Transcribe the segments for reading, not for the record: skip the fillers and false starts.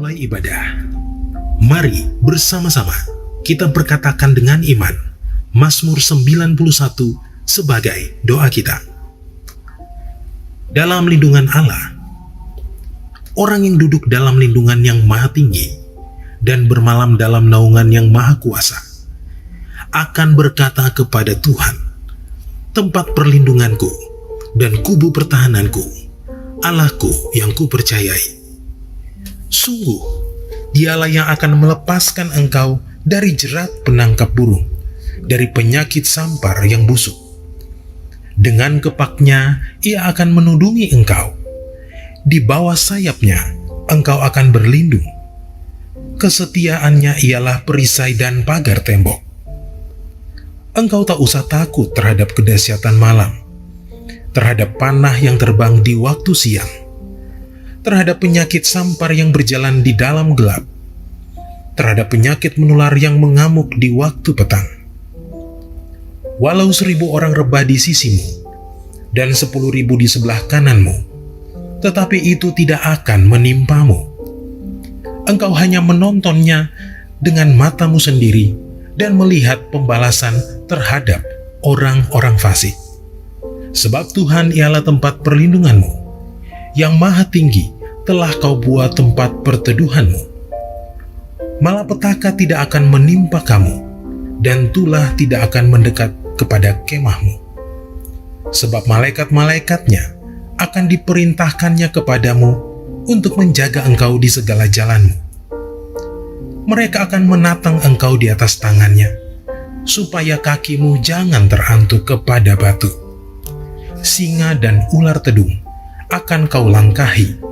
memulai ibadah, mari bersama-sama kita berkatakan dengan iman Mazmur 91 sebagai doa kita. Dalam lindungan Allah, orang yang duduk dalam lindungan yang maha tinggi dan bermalam dalam naungan yang maha kuasa akan berkata kepada Tuhan, tempat perlindunganku dan kubu pertahananku, Allahku yang kupercayai. Sungguh, dialah yang akan melepaskan engkau dari jerat penangkap burung, dari penyakit sampar yang busuk. Dengan kepaknya, ia akan menudungi engkau. Di bawah sayapnya, engkau akan berlindung. Kesetiaannya ialah perisai dan pagar tembok. Engkau tak usah takut terhadap kedahsyatan malam, terhadap panah yang terbang di waktu siang, terhadap penyakit sampar yang berjalan di dalam gelap, terhadap penyakit menular yang mengamuk di waktu petang. Walau 1.000 orang rebah di sisimu dan 10.000 di sebelah kananmu, tetapi itu tidak akan menimpamu. Engkau hanya menontonnya dengan matamu sendiri dan melihat pembalasan terhadap orang-orang fasik. Sebab Tuhan ialah tempat perlindunganmu, yang maha tinggi telah kau buat tempat perteduhanmu. Malapetaka tidak akan menimpa kamu, dan tulah tidak akan mendekat kepada kemahmu. Sebab malaikat-malaikatnya akan diperintahkannya kepadamu untuk menjaga engkau di segala jalanmu. Mereka akan menatang engkau di atas tangannya, supaya kakimu jangan terantuk kepada batu. Singa dan ular tedung akan kau langkahi.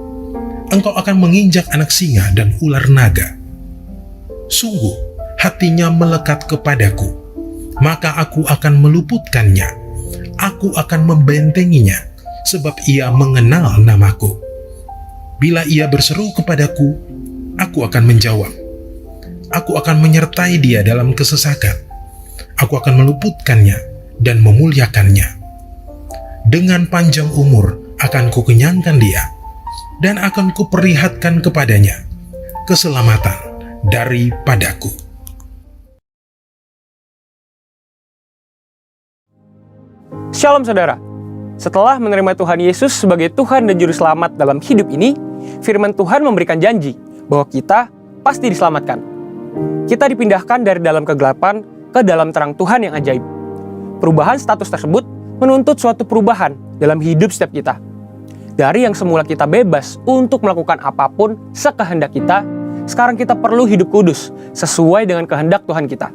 Engkau akan menginjak anak singa dan ular naga. Sungguh, hatinya melekat kepadaku, maka aku akan meluputkannya. Aku akan membentenginya, sebab ia mengenal namaku. Bila ia berseru kepadaku, aku akan menjawab. Aku akan menyertai dia dalam kesesakan. Aku akan meluputkannya dan memuliakannya. Dengan panjang umur akan kukenyangkan dia, dan akan kuperlihatkan kepadanya keselamatan daripadaku. Shalom saudara, setelah menerima Tuhan Yesus sebagai Tuhan dan Juru Selamat dalam hidup ini, firman Tuhan memberikan janji bahwa kita pasti diselamatkan. Kita dipindahkan dari dalam kegelapan ke dalam terang Tuhan yang ajaib. Perubahan status tersebut menuntut suatu perubahan dalam hidup setiap kita. Dari yang semula kita bebas untuk melakukan apapun sekehendak kita, sekarang kita perlu hidup kudus sesuai dengan kehendak Tuhan kita.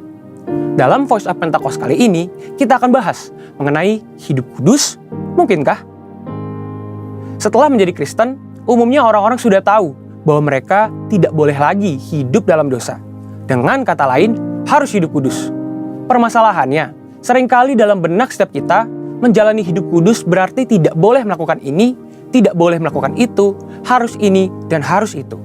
Dalam Voice of Pentecost kali ini, kita akan bahas mengenai hidup kudus, mungkinkah? Setelah menjadi Kristen, umumnya orang-orang sudah tahu bahwa mereka tidak boleh lagi hidup dalam dosa. Dengan kata lain, harus hidup kudus. Permasalahannya, seringkali dalam benak setiap kita, menjalani hidup kudus berarti tidak boleh melakukan ini, tidak boleh melakukan itu, harus ini, dan harus itu.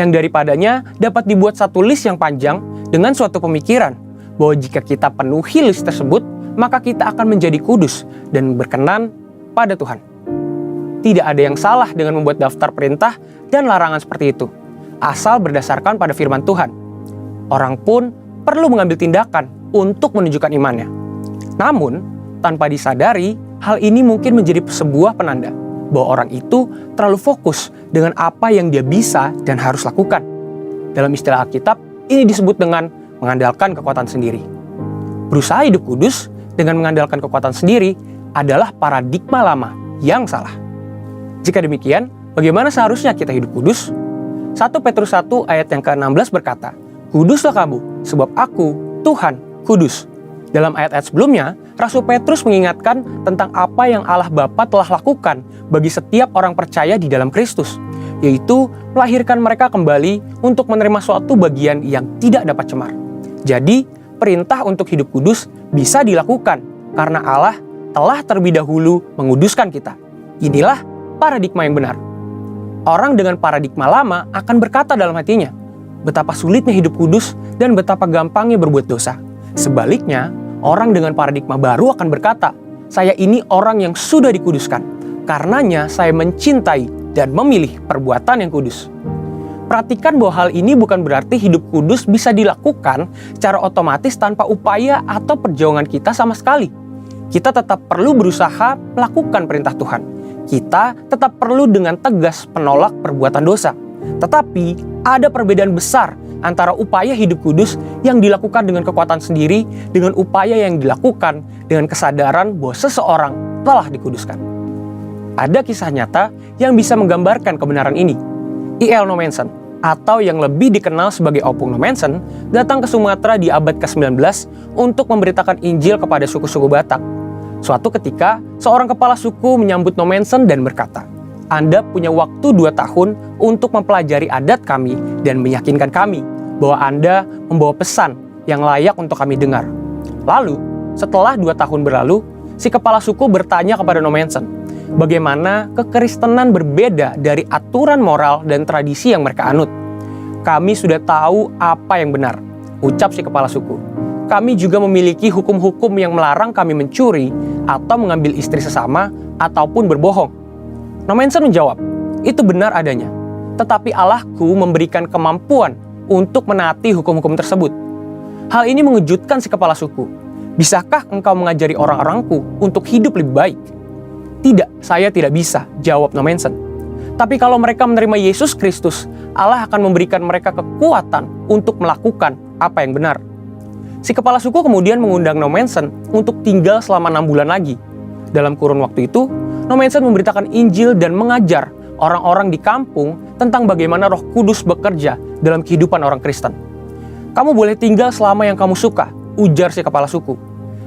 Yang daripadanya dapat dibuat satu list yang panjang dengan suatu pemikiran bahwa jika kita penuhi list tersebut, maka kita akan menjadi kudus dan berkenan pada Tuhan. Tidak ada yang salah dengan membuat daftar perintah dan larangan seperti itu, asal berdasarkan pada firman Tuhan. Orang pun perlu mengambil tindakan untuk menunjukkan imannya. Namun, tanpa disadari, hal ini mungkin menjadi sebuah penanda bahwa orang itu terlalu fokus dengan apa yang dia bisa dan harus lakukan. Dalam istilah Alkitab, ini disebut dengan mengandalkan kekuatan sendiri. Berusaha hidup kudus dengan mengandalkan kekuatan sendiri adalah paradigma lama yang salah. Jika demikian, bagaimana seharusnya kita hidup kudus? 1 Petrus 1 ayat yang ke-16 berkata, "Kuduslah kamu, sebab aku, Tuhan, kudus." Dalam ayat-ayat sebelumnya, Rasul Petrus mengingatkan tentang apa yang Allah Bapa telah lakukan bagi setiap orang percaya di dalam Kristus, yaitu melahirkan mereka kembali untuk menerima suatu bagian yang tidak dapat cemar. Jadi, perintah untuk hidup kudus bisa dilakukan karena Allah telah terlebih dahulu menguduskan kita. Inilah paradigma yang benar. Orang dengan paradigma lama akan berkata dalam hatinya, betapa sulitnya hidup kudus dan betapa gampangnya berbuat dosa. Sebaliknya, orang dengan paradigma baru akan berkata, saya ini orang yang sudah dikuduskan. Karenanya saya mencintai dan memilih perbuatan yang kudus. Perhatikan bahwa hal ini bukan berarti hidup kudus bisa dilakukan secara otomatis tanpa upaya atau perjuangan kita sama sekali. Kita tetap perlu berusaha melakukan perintah Tuhan. Kita tetap perlu dengan tegas menolak perbuatan dosa. Tetapi ada perbedaan besar antara upaya hidup kudus yang dilakukan dengan kekuatan sendiri dengan upaya yang dilakukan dengan kesadaran bahwa seseorang telah dikuduskan. Ada kisah nyata yang bisa menggambarkan kebenaran ini. I.L. Nommensen, atau yang lebih dikenal sebagai Opung Nommensen, datang ke Sumatera di abad ke-19 untuk memberitakan Injil kepada suku-suku Batak. Suatu ketika, seorang kepala suku menyambut Nommensen dan berkata, "Anda punya waktu 2 tahun untuk mempelajari adat kami dan meyakinkan kami bahwa Anda membawa pesan yang layak untuk kami dengar." Lalu, setelah 2 tahun berlalu, si kepala suku bertanya kepada Nommensen, bagaimana kekristenan berbeda dari aturan moral dan tradisi yang mereka anut. "Kami sudah tahu apa yang benar," ucap si kepala suku. "Kami juga memiliki hukum-hukum yang melarang kami mencuri atau mengambil istri sesama ataupun berbohong." Nommensen menjawab, "Itu benar adanya, tetapi Allahku memberikan kemampuan untuk menaati hukum-hukum tersebut." Hal ini mengejutkan si kepala suku. "Bisakah engkau mengajari orang-orangku untuk hidup lebih baik?" "Tidak, saya tidak bisa," jawab Nommensen. "Tapi kalau mereka menerima Yesus Kristus, Allah akan memberikan mereka kekuatan untuk melakukan apa yang benar." Si kepala suku kemudian mengundang Nommensen untuk tinggal selama 6 bulan lagi. Dalam kurun waktu itu, Nommensen memberitakan Injil dan mengajar orang-orang di kampung tentang bagaimana Roh Kudus bekerja dalam kehidupan orang Kristen. "Kamu boleh tinggal selama yang kamu suka," ujar si kepala suku.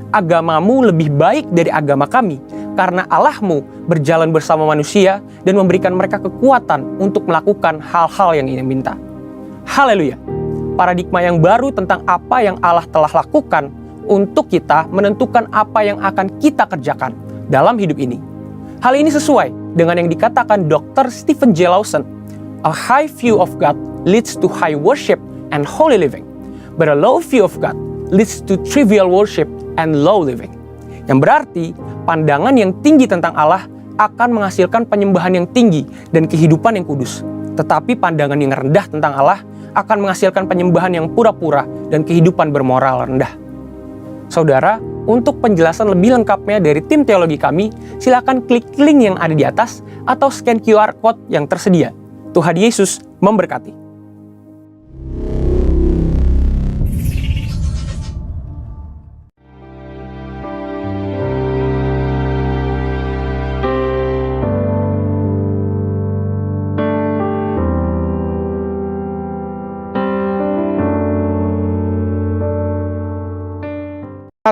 "Agamamu lebih baik dari agama kami, karena Allahmu berjalan bersama manusia dan memberikan mereka kekuatan untuk melakukan hal-hal yang ia minta." Haleluya! Paradigma yang baru tentang apa yang Allah telah lakukan untuk kita menentukan apa yang akan kita kerjakan dalam hidup ini. Hal ini sesuai dengan yang dikatakan Dr. Stephen J. Lawson, "A high view of God leads to high worship and holy living, but a low view of God leads to trivial worship and low living." Yang berarti, pandangan yang tinggi tentang Allah akan menghasilkan penyembahan yang tinggi dan kehidupan yang kudus. Tetapi pandangan yang rendah tentang Allah akan menghasilkan penyembahan yang pura-pura dan kehidupan bermoral rendah. Saudara, untuk penjelasan lebih lengkapnya dari tim teologi kami, silakan klik link yang ada di atas atau scan QR Code yang tersedia. Tuhan Yesus memberkati.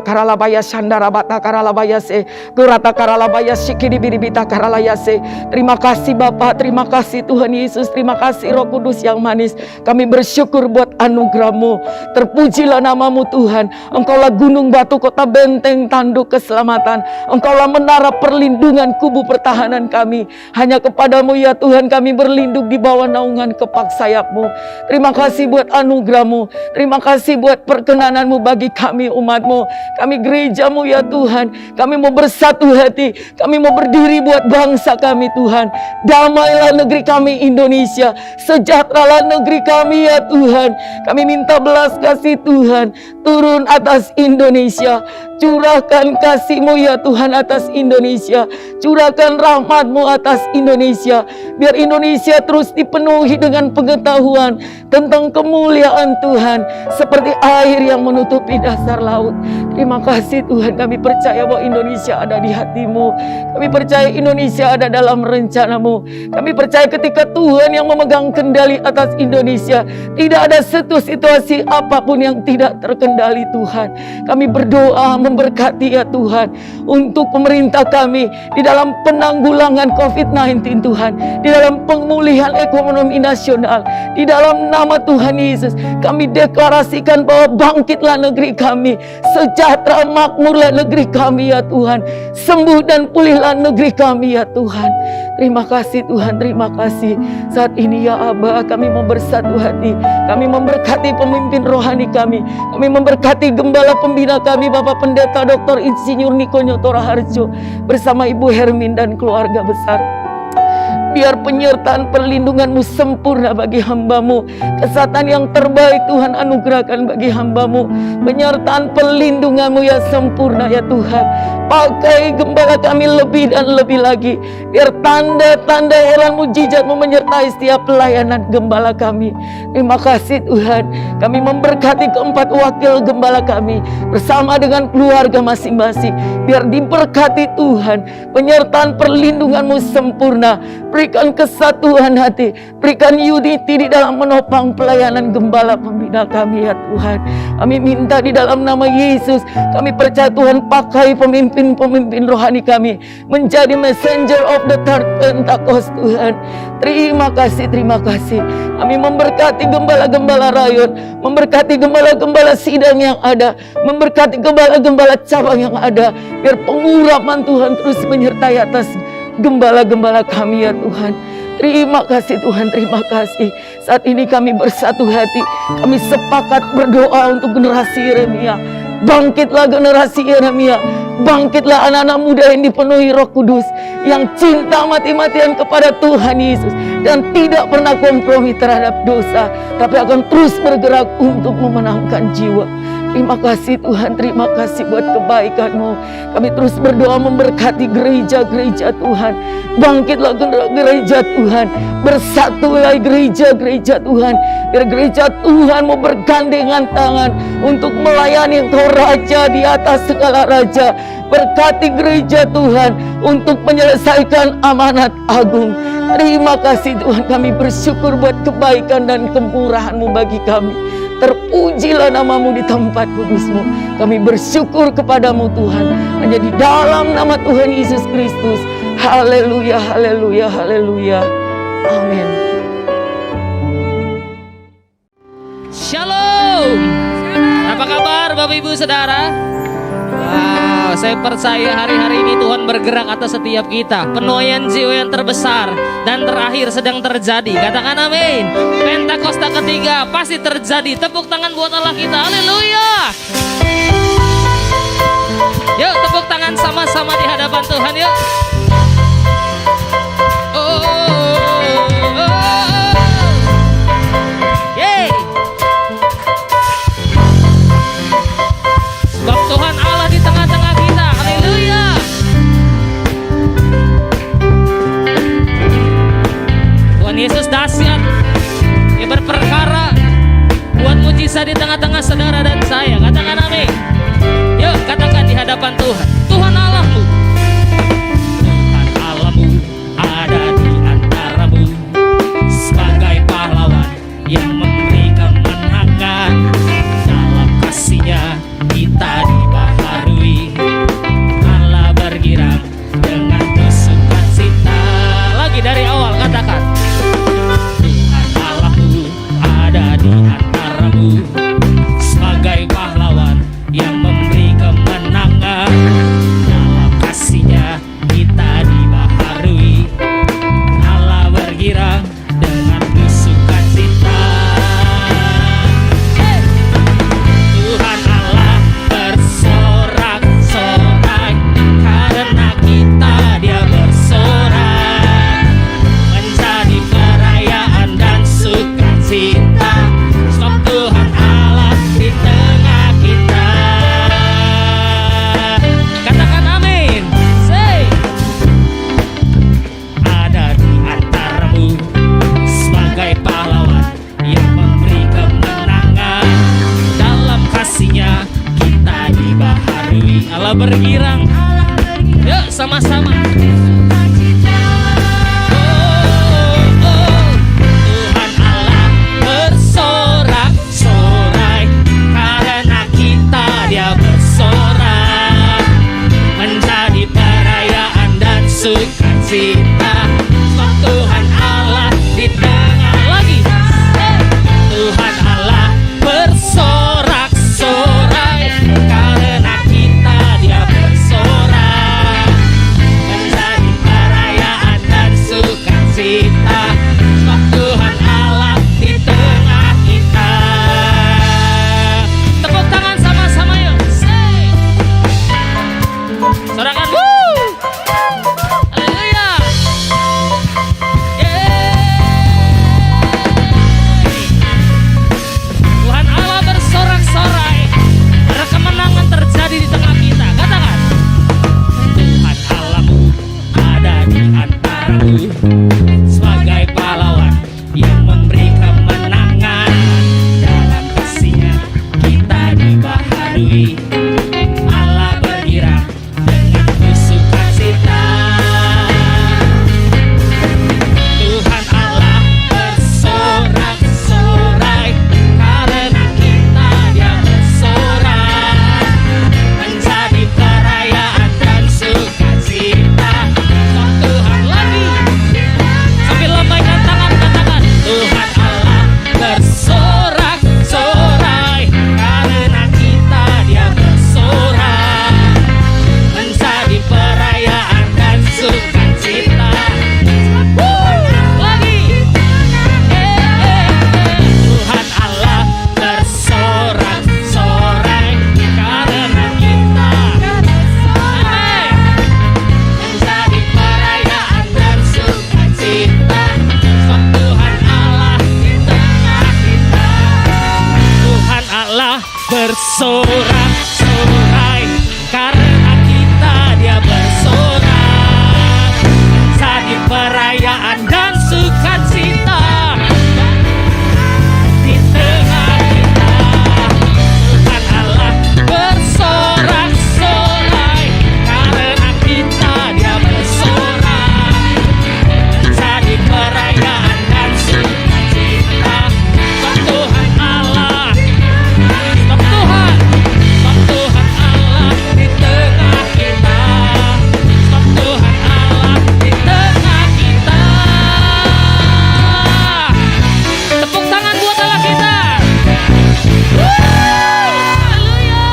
Karalabaya Shandarabata Karalabayase Gurata Karalabaya Shikiribiribita Karalayase. Terima kasih Bapa, terima kasih Tuhan Yesus, terima kasih Roh Kudus yang manis. Kami bersyukur buat anugerah-Mu. Terpujilah nama-Mu Tuhan. Engkaulah gunung batu, kota benteng, tanduk keselamatan. Engkaulah menara perlindungan, kubu pertahanan kami. Hanya kepadamu ya Tuhan kami berlindung di bawah naungan kepak sayap-Mu. Terima kasih buat anugerah-Mu. Terima kasih buat perkenanan-Mu bagi kami umat-Mu. Kami gereja-Mu ya Tuhan. Kami mau bersatu hati. Kami mau berdiri buat bangsa kami Tuhan. Damailah negeri kami Indonesia. Sejahteralah negeri kami ya Tuhan. Kami minta belas kasih Tuhan turun atas Indonesia. Curahkan kasih-Mu ya Tuhan atas Indonesia. Curahkan rahmat-Mu atas Indonesia. Biar Indonesia terus dipenuhi dengan pengetahuan tentang kemuliaan Tuhan. Seperti air yang menutupi dasar laut. Terima kasih Tuhan, kami percaya bahwa Indonesia ada di hati-Mu. Kami percaya Indonesia ada dalam rencana-Mu. Kami percaya ketika Tuhan yang memegang kendali atas Indonesia, tidak ada satu situasi apapun yang tidak terkendali Tuhan. Kami berdoa memberkati ya Tuhan untuk pemerintah kami di dalam penanggulangan COVID-19 Tuhan, di dalam pemulihan ekonomi nasional, di dalam nama Tuhan Yesus. Kami deklarasikan bahwa bangkitlah negeri kami, sejahtera makmurlah negeri kami ya Tuhan, sembuh dan pulihlah negeri kami ya Tuhan. Terima kasih Tuhan, terima kasih. Saat ini ya Aba, kami mau bersatu hati. Kami memberkati pemimpin rohani kami. Kami memberkati gembala pembina kami, Bapak Pendeta Dr. Insinyur Niko Nyoto Raharjo bersama Ibu Hermin dan keluarga besar. Biar penyertaan perlindungan-Mu sempurna bagi hamba-Mu. Kesehatan yang terbaik Tuhan anugerahkan bagi hamba-Mu. Penyertaan perlindungan-Mu yang sempurna ya Tuhan. Pakai gembala kami lebih dan lebih lagi. Biar tanda-tanda heran mujizat-Mu menyertai setiap pelayanan gembala kami. Terima kasih Tuhan. Kami memberkati keempat wakil gembala kami bersama dengan keluarga masing-masing. Biar diberkati Tuhan. Penyertaan perlindungan-Mu sempurna. Berikan kesatuan hati. Berikan unity di dalam menopang pelayanan gembala pembina kami ya Tuhan. Kami minta di dalam nama Yesus. Kami percaya Tuhan pakai pemimpin-pemimpin rohani kami menjadi messenger of the third Pentecost Tuhan. Terima kasih, terima kasih. Kami memberkati gembala-gembala rayon, memberkati gembala-gembala sidang yang ada, memberkati gembala-gembala cabang yang ada. Biar pengurapan Tuhan terus menyertai atas gembala-gembala kami ya Tuhan. Terima kasih Tuhan, terima kasih. Saat ini kami bersatu hati. Kami sepakat berdoa untuk generasi Yeremia. Bangkitlah generasi Yeremia. Bangkitlah anak-anak muda yang dipenuhi Roh Kudus, yang cinta mati-matian kepada Tuhan Yesus dan tidak pernah kompromi terhadap dosa, tapi akan terus bergerak untuk memenangkan jiwa. Terima kasih Tuhan, terima kasih buat kebaikan-Mu. Kami terus berdoa memberkati gereja-gereja Tuhan. Bangkitlah gereja Tuhan. Bersatulah gereja-gereja Tuhan. Biar gereja Tuhan mau bergandengan tangan untuk melayani Engkau Raja di atas segala raja. Berkati gereja Tuhan untuk menyelesaikan amanat agung. Terima kasih Tuhan, kami bersyukur buat kebaikan dan kemurahan-Mu bagi kami. Terpujilah nama-Mu di tempat kudus-Mu. Kami bersyukur kepadamu Tuhan. Hanya di dalam nama Tuhan Yesus Kristus. Haleluya, haleluya, haleluya. Amin. Shalom. Apa kabar Bapak Ibu Saudara? Wow, saya percaya hari-hari ini Tuhan bergerak atas setiap kita. Penuaian jiwa yang terbesar dan terakhir sedang terjadi. Katakan amin. Pentakosta ketiga pasti terjadi. Tepuk tangan buat Allah kita. Haleluya. Yuk tepuk tangan sama-sama di hadapan Tuhan yuk. Sebab Tuhan Allah di tengah-tengah kita. Haleluya. Tuhan Yesus dahsyat. Dia berperkara buat mujizat di tengah-tengah saudara dan saya. Katakan amin. Yuk katakan di hadapan Tuhan. Tuhan Allahmu. Tuhan Allahmu ada di antaramu sebagai pahlawan yang memberi kemenangan. Dalam kasih-Nya kita dibaharui. Allah bergerak dengan sukacita. Lagi dari awal katakan. Tuhan Allahmu ada di antaramu sebagai pahlawan yang memberi kemenangan. Dalam kasih-Nya kita dibaharui. Allah bergerak dengan sukacita. Tuhan Allah bersorak-sorai karena kita Dia bersorak menjadi perayaan dan sukacita. Sebab Tuhan Allah di tengah kita. Katakan amin. Say. Ada di antaramu sebagai pahlawan yang memberi kemenangan. Dalam kasih-Nya kita dibaharui. Allah bergirang. Yuk sama-sama. Tuhan Allah bersorak-sorai karena kita Dia bersorak menjadi perayaan dan sukacita. Sebab Tuhan Allah di tengah lagi. Tuhan Allah bersorak-sorai karena kita Dia bersorak bersorak-sorai, karena kita dia bersorak. Jadi perayaan dan sukacita di tengah kita. Tuhan Allah bersorak-sorai, karena kita dia bersorak. Jadi perayaan dan sukacita. Sebab Tuhan Allah, sebab Tuhan Allah di tengah kita. Sebab Tuhan Allah di tengah kita. Tepuk tangan buat Allah kita. Haleluya.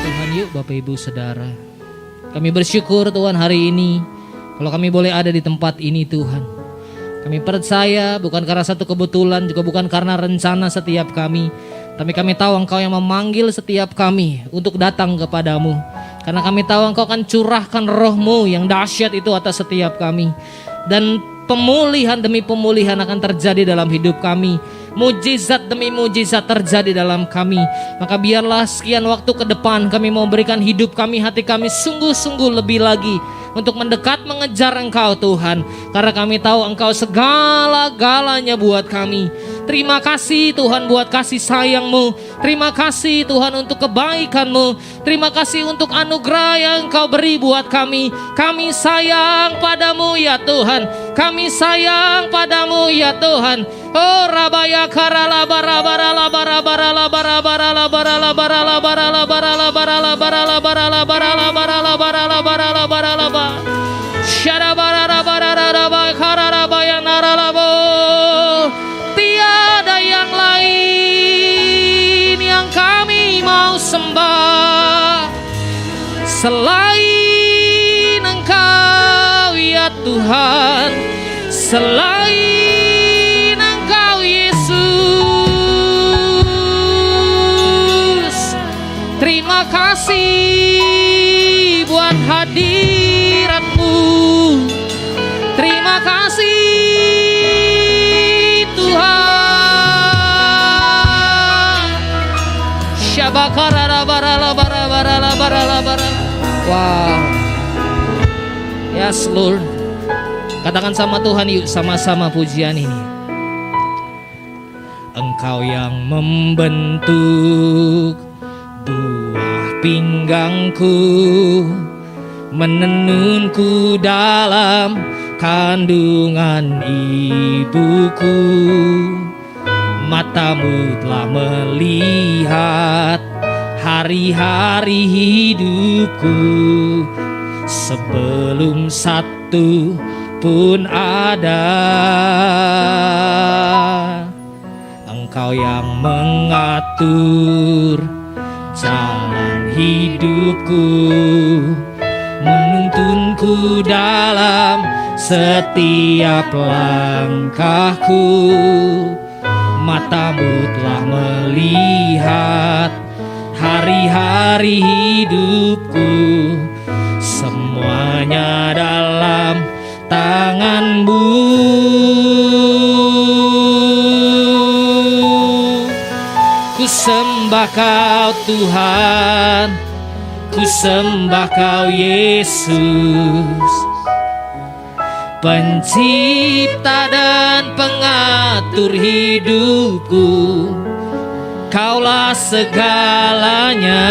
Tuhan, yuk Bapak Ibu Saudara, kami bersyukur Tuhan hari ini kalau kami boleh ada di tempat ini Tuhan. Kami percaya bukan karena satu kebetulan, juga bukan karena rencana setiap kami, tapi kami tahu Engkau yang memanggil setiap kami untuk datang kepadamu. Karena kami tahu Engkau akan curahkan roh-Mu yang dahsyat itu atas setiap kami. Dan pemulihan demi pemulihan akan terjadi dalam hidup kami. Mujizat demi mujizat terjadi dalam kami. Maka biarlah sekian waktu ke depan kami mau berikan hidup kami, hati kami sungguh-sungguh lebih lagi untuk mendekat mengejar Engkau Tuhan. Karena kami tahu Engkau segala-galanya buat kami. Terima kasih Tuhan buat kasih sayang-Mu. Terima kasih Tuhan untuk kebaikan-Mu. Terima kasih untuk anugerah yang Engkau beri buat kami. Kami sayang padamu ya Tuhan. Kami sayang padamu ya Tuhan. Oh rabaya karala bara bara la bara bara la bara bara la bara la bara la bara la bara la bara la bara la bara la bara la bara la bara la bara la bara la bara syara bara la bara la bara karara baya naralabo. Tiada yang lain yang kami mau sembah selain Engkau ya Tuhan, selain Engkau Yesus. Terima kasih buat hadirat-Mu. Terima kasih Tuhan. Syabakara bara la bara bara la bara la bara. Wow. Yes Lord. Katakan sama Tuhan yuk, sama-sama pujian ini. Engkau yang membentuk buah pinggangku, menenunku dalam kandungan ibuku. Matamu telah melihat hari-hari hidupku, sebelum satu pun ada. Engkau yang mengatur jalan hidupku, menuntunku dalam setiap langkahku. Matamu telah melihat hari-hari hidupku, semuanya dalam tangan-Mu. Ku sembah Kau Tuhan, ku sembah Kau Yesus, pencipta dan pengatur hidupku. Kaulah segalanya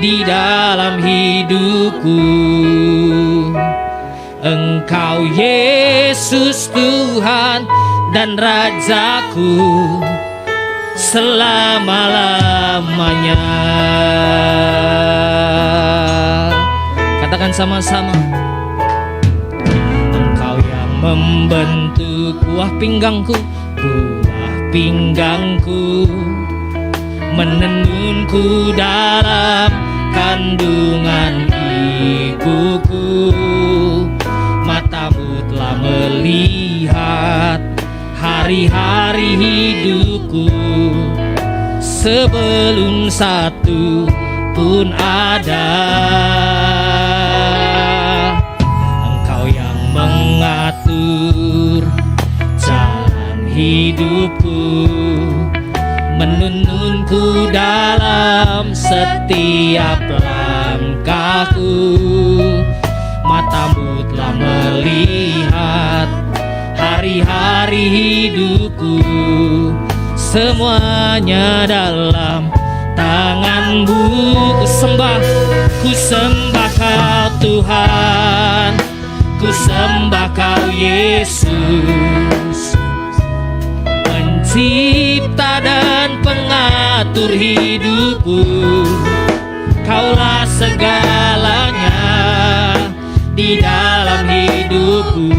di dalam hidupku. Engkau Yesus Tuhan dan Rajaku selama-lamanya. Katakan sama-sama. Engkau yang membentuk buah pinggangku, buah pinggangku, menenunku dalam kandungan ibuku. Matamu telah melihat hari-hari hidupku, sebelum satu pun ada. Engkau yang mengatur jalan hidupku, menuntunku dalam setiap langkahku. Matamu telah melihat hari-hari hidupku, semuanya dalam tangan-Mu. Ku sembah Kau Tuhan, ku sembah Kau Yesus, pencipta dan pengatur hidupku. Kaulah segalanya di dalam hidupku.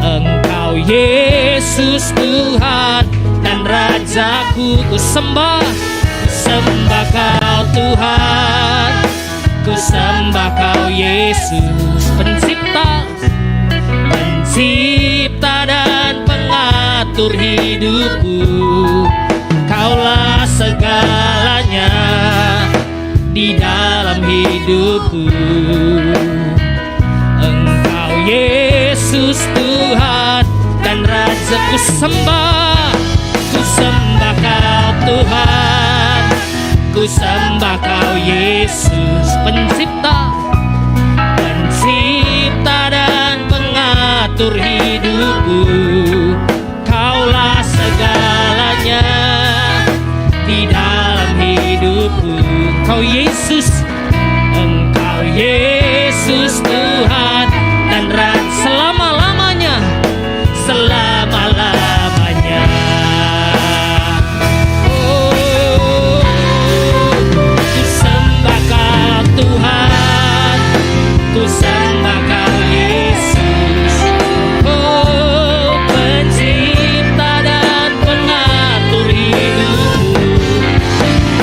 Engkau Yesus Tuhan dan Rajaku. Ku sembah Kau Tuhan, ku sembah Kau Yesus, pencipta dan pengatur hidupku. Kaulah segalanya di dalam hidupku. Engkau Yesus Tuhan dan Raja. Ku sembah Kau Tuhan, ku sembah Kau Yesus, pencipta dan pengatur hidupku. Kaulah segalanya di dalam hidupku. Engkau Yesus Tuhan dan Raja selama-lamanya. Ku sembah Kau Tuhan, ku sembah Kau Yesus, pencipta dan pengatur hidupku.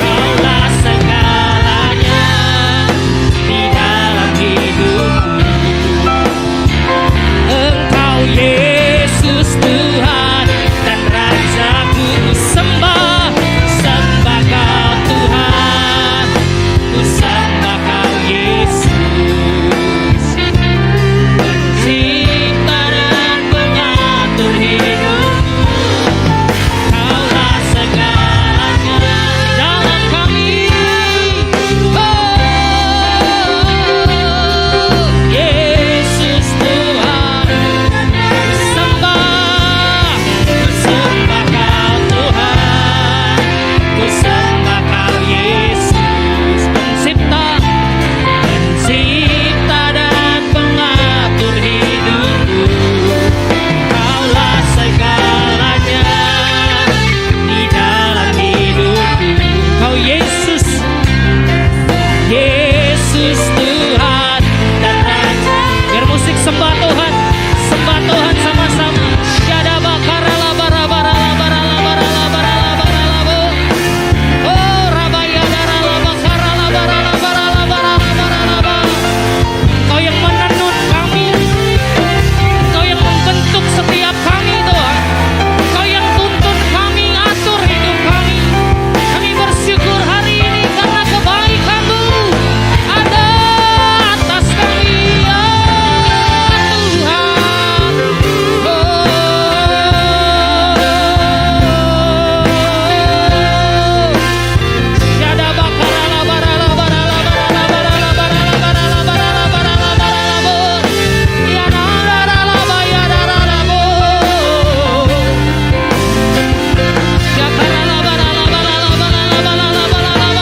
Kaulah segalanya di dalam hidupku. Engkau Yesus Tuhan dan Rajaku. Ku sembah Kau Tuhan, ku sembah Kau Yesus, pencipta dan pengatur hidupku. Kaulah segalanya dalam kami. Yesus Tuhan, ku sembah Kau Tuhan, ku sembah Kau Yesus, pencipta dan pengatur hidupku. Kaulah segalanya di dalam hidupku. Kau Yesus Tuhan dan Raja. Biar musik sembah Tuhan sama-sama. Syadaba karala barabara barala barala barala barala. Oh rabaya darala bakarala barala barala barala barala. Kau yang menenun kami, Kau yang membentuk setiap kami Tuhan. Kau yang tuntun kami, atur hidup kami. Kami bersyukur hari ini karena kebaikan-Mu ada atas kami ya Tuhan. Syadaba karala barala barala barala barala barala barala barala barala barala. Ya darala baya darala bo. Ya karala barala barala barala barala barala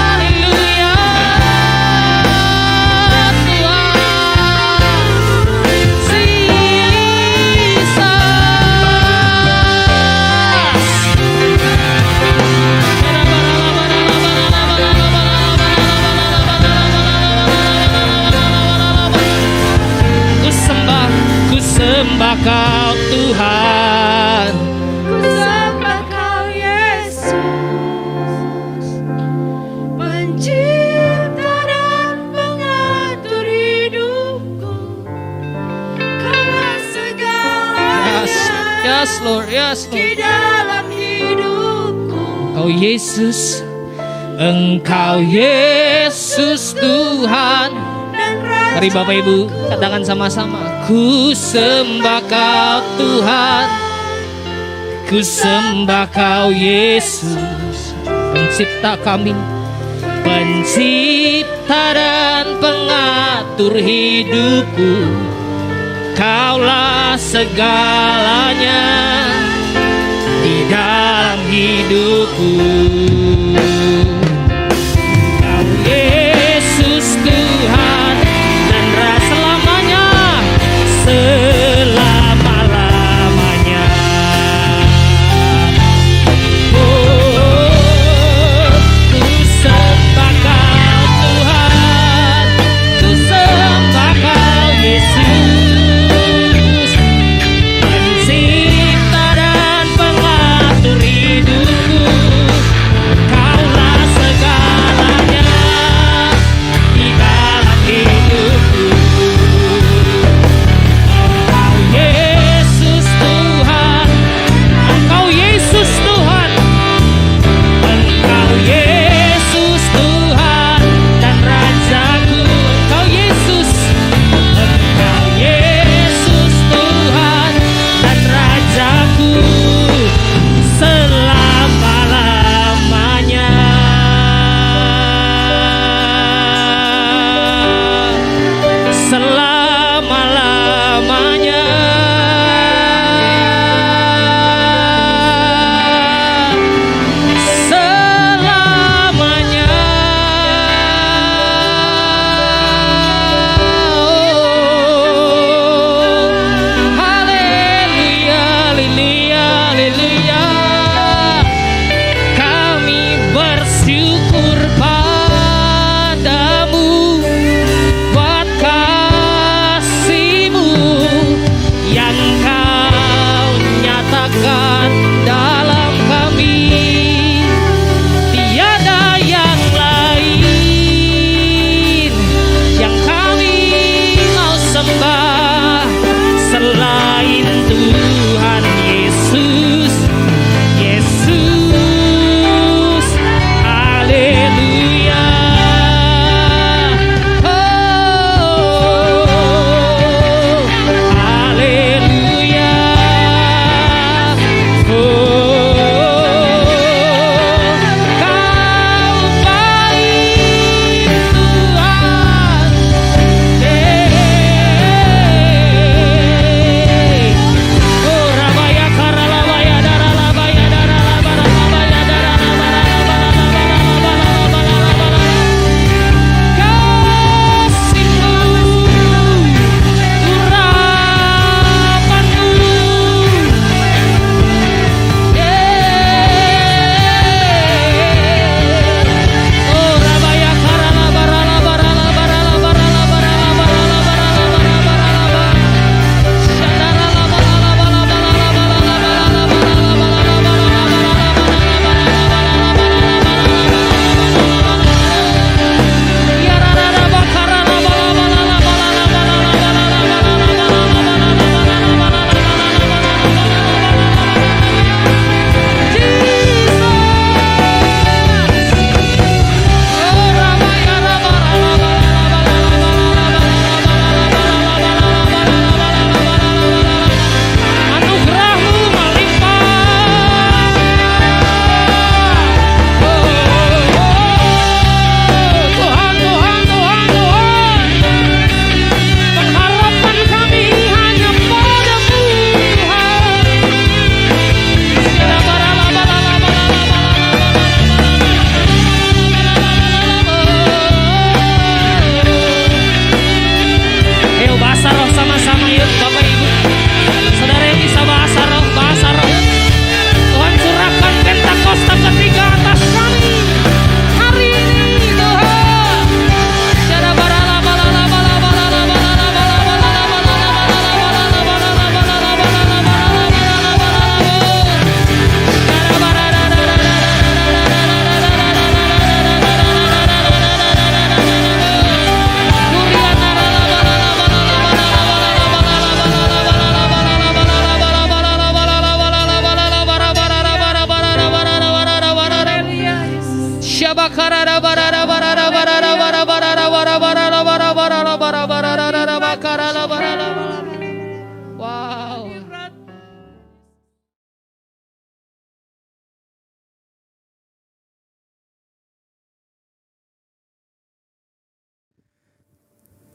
haleluya Ku sembah Kau Tuhan, Ku sembah Kau Yesus, pencipta dan pengatur hidupku. Kaulah segalanya yes Lord, di dalam hidupku. Engkau Yesus Tuhan Dan Mari Bapak Ibu katakan sama-sama. Ku sembah Kau Tuhan, ku sembah Kau Yesus, pencipta kami, pencipta dan pengatur hidupku. Kaulah segalanya di dalam hidupku. Kau Yesus Tuhan dan rasa selamanya, selama-lamanya. Oh, ku sembah Kau Tuhan, ku sembah Kau Yesus, pencipta dan pengatur hidupku.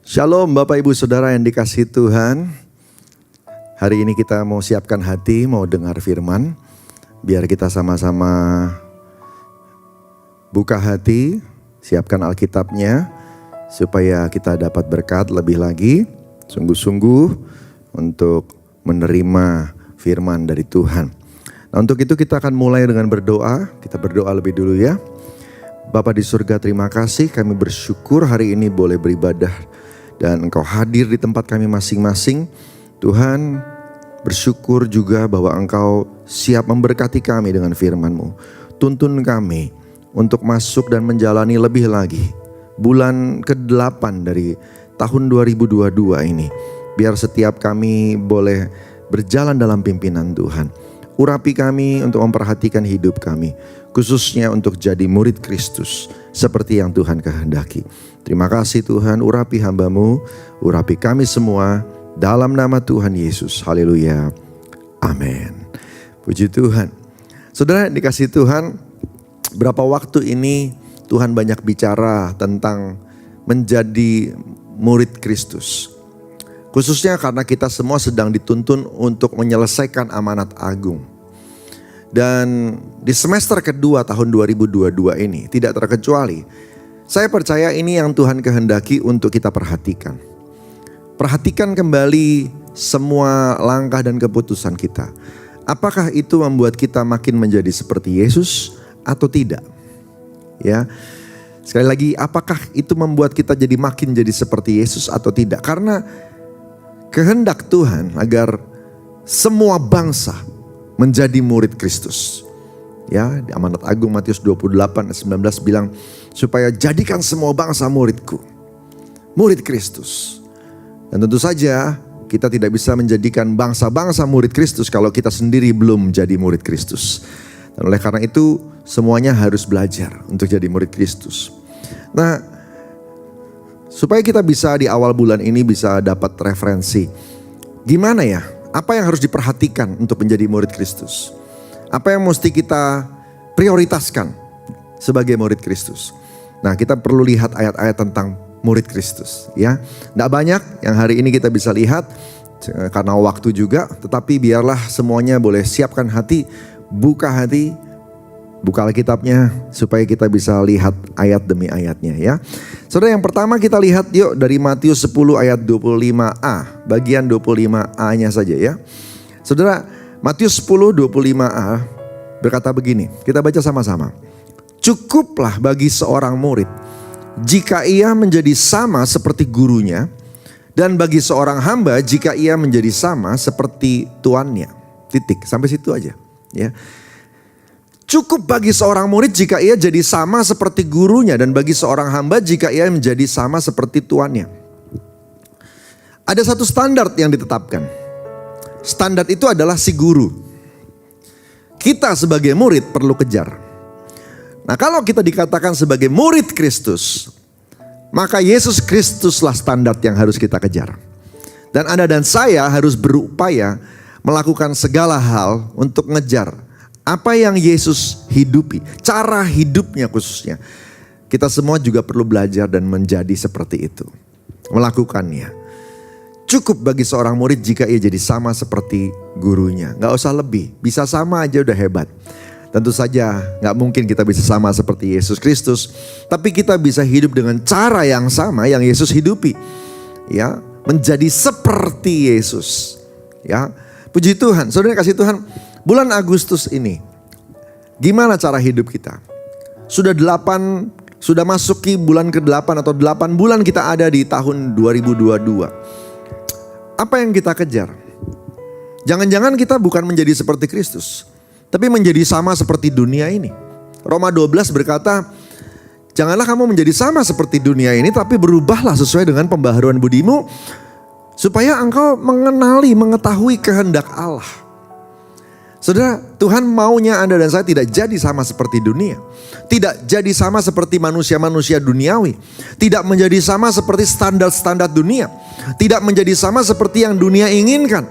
Shalom Bapak Ibu Saudara yang dikasihi Tuhan. Hari ini kita mau siapkan hati, mau dengar firman. Biar kita sama-sama buka hati, siapkan Alkitabnya, supaya kita dapat berkat lebih lagi, sungguh-sungguh untuk menerima firman dari Tuhan. Nah, untuk itu kita akan mulai dengan berdoa. Kita berdoa lebih dulu ya. Bapa di surga, terima kasih, kami bersyukur hari ini boleh beribadah dan Engkau hadir di tempat kami masing-masing. Tuhan, bersyukur juga bahwa Engkau siap memberkati kami dengan firman-Mu. Tuntun kami untuk masuk dan menjalani lebih lagi bulan ke-8 dari tahun 2022 ini. Biar setiap kami boleh berjalan dalam pimpinan Tuhan. Urapi kami untuk memperhatikan hidup kami, khususnya untuk jadi murid Kristus seperti yang Tuhan kehendaki. Terima kasih Tuhan, urapi hamba-Mu, urapi kami semua dalam nama Tuhan Yesus. Haleluya. Amin. Puji Tuhan. Saudara dikasih Tuhan, berapa waktu ini Tuhan banyak bicara tentang menjadi murid Kristus. Khususnya karena kita semua sedang dituntun untuk menyelesaikan amanat agung. Dan di semester kedua tahun 2022 ini tidak terkecuali, saya percaya ini yang Tuhan kehendaki untuk kita perhatikan. Perhatikan kembali semua langkah dan keputusan kita. Apakah itu membuat kita makin menjadi seperti Yesus atau tidak? Ya. Sekali lagi, apakah itu membuat kita jadi makin jadi seperti Yesus atau tidak? Karena kehendak Tuhan agar semua bangsa menjadi murid Kristus. Ya, di amanat agung Matius 28:19 bilang, supaya jadikan semua bangsa muridku. Murid Kristus. Dan tentu saja kita tidak bisa menjadikan bangsa-bangsa murid Kristus kalau kita sendiri belum menjadi murid Kristus. Dan oleh karena itu semuanya harus belajar untuk jadi murid Kristus. Nah, supaya kita bisa di awal bulan ini bisa dapat referensi. Gimana ya? Apa yang harus diperhatikan untuk menjadi murid Kristus? Apa yang mesti kita prioritaskan sebagai murid Kristus? Nah, kita perlu lihat ayat-ayat tentang murid Kristus ya. Tidak banyak yang hari ini kita bisa lihat karena waktu juga. Tetapi biarlah semuanya boleh siapkan hati, buka Alkitabnya supaya kita bisa lihat ayat demi ayatnya ya. Saudara, yang pertama kita lihat yuk dari Matius 10 ayat 25a, bagian 25a-nya saja ya. Saudara, Matius 10 25a berkata begini, kita baca sama-sama. Cukuplah bagi seorang murid jika ia menjadi sama seperti gurunya, dan bagi seorang hamba jika ia menjadi sama seperti tuannya. Titik, sampai situ aja ya. Cukup bagi seorang murid jika ia jadi sama seperti gurunya, dan bagi seorang hamba jika ia menjadi sama seperti tuannya. Ada satu standar yang ditetapkan. Standar itu adalah si guru. Kita sebagai murid perlu kejar. Nah, kalau kita dikatakan sebagai murid Kristus, maka Yesus Kristuslah standar yang harus kita kejar. Dan Anda dan saya harus berupaya melakukan segala hal untuk ngejar apa yang Yesus hidupi, cara hidupnya khususnya. Kita semua juga perlu belajar dan menjadi seperti itu, melakukannya. Cukup bagi seorang murid jika ia jadi sama seperti gurunya. Gak usah lebih, bisa sama aja udah hebat. Tentu saja gak mungkin kita bisa sama seperti Yesus Kristus, tapi kita bisa hidup dengan cara yang sama yang Yesus hidupi. Ya, menjadi seperti Yesus. Ya, puji Tuhan. Saudara kasih Tuhan, bulan Agustus ini, gimana cara hidup kita? Sudah masuki bulan ke-8 atau 8 bulan kita ada di tahun 2022. Apa yang kita kejar? Jangan-jangan kita bukan menjadi seperti Kristus, tapi menjadi sama seperti dunia ini. Roma 12 berkata, janganlah kamu menjadi sama seperti dunia ini, tapi berubahlah sesuai dengan pembaharuan budimu, supaya engkau mengetahui kehendak Allah. Saudara, Tuhan maunya Anda dan saya tidak jadi sama seperti dunia. Tidak jadi sama seperti manusia-manusia duniawi. Tidak menjadi sama seperti standar-standar dunia. Tidak menjadi sama seperti yang dunia inginkan.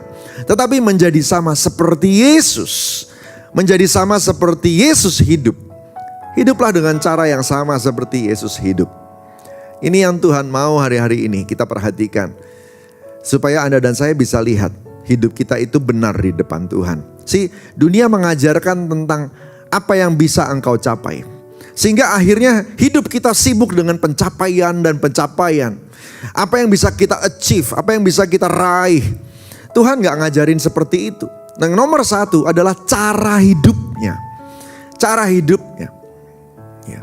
Tetapi menjadi sama seperti Yesus. Menjadi sama seperti Yesus hidup. Hiduplah dengan cara yang sama seperti Yesus hidup. Ini yang Tuhan mau hari-hari ini kita perhatikan. Supaya Anda dan saya bisa lihat hidup kita itu benar di depan Tuhan. Dunia mengajarkan tentang apa yang bisa engkau capai. Sehingga akhirnya hidup kita sibuk dengan pencapaian dan pencapaian. Apa yang bisa kita achieve, apa yang bisa kita raih. Tuhan gak ngajarin seperti itu. Yang nomor satu adalah cara hidupnya. Cara hidupnya. Ya.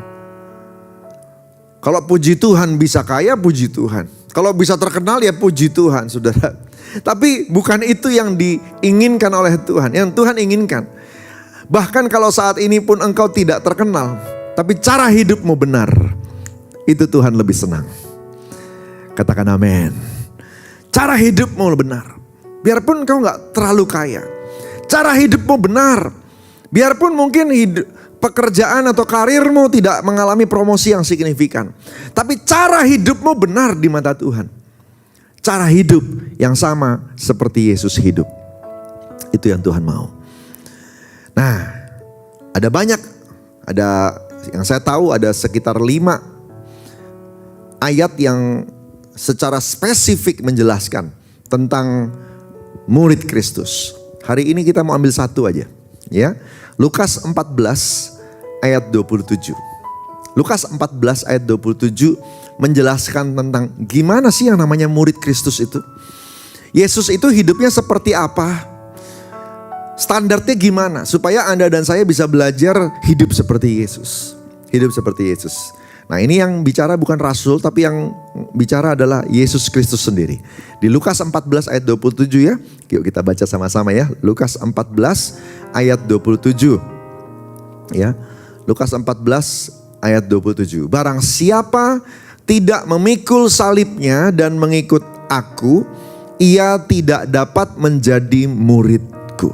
Kalau puji Tuhan bisa kaya, puji Tuhan. Kalau bisa terkenal ya puji Tuhan, saudara. Tapi bukan itu yang diinginkan oleh Tuhan. Yang Tuhan inginkan. Bahkan kalau saat ini pun engkau tidak terkenal, tapi cara hidupmu benar, itu Tuhan lebih senang. Katakan amin. Cara hidupmu benar. Biarpun engkau gak terlalu kaya. Cara hidupmu benar. Biarpun mungkin pekerjaan atau karirmu tidak mengalami promosi yang signifikan. Tapi cara hidupmu benar di mata Tuhan. Cara hidup yang sama seperti Yesus hidup. Itu yang Tuhan mau. Nah, ada banyak. Ada yang saya tahu ada sekitar 5 ayat yang secara spesifik menjelaskan tentang murid Kristus. Hari ini kita mau ambil satu aja. Ya, Lukas 14 ayat 27. Lukas 14 ayat 27 menjelaskan tentang gimana sih yang namanya murid Kristus itu. Yesus itu hidupnya seperti apa? Standarnya gimana? Supaya Anda dan saya bisa belajar hidup seperti Yesus. Hidup seperti Yesus. Nah, ini yang bicara bukan rasul, tapi yang bicara adalah Yesus Kristus sendiri. Di Lukas 14 ayat 27 ya. Yuk kita baca sama-sama ya. Lukas 14 ayat 27. Ya. Lukas 14 ayat 27. Barang siapa tidak memikul salibnya dan mengikut aku, ia tidak dapat menjadi muridku.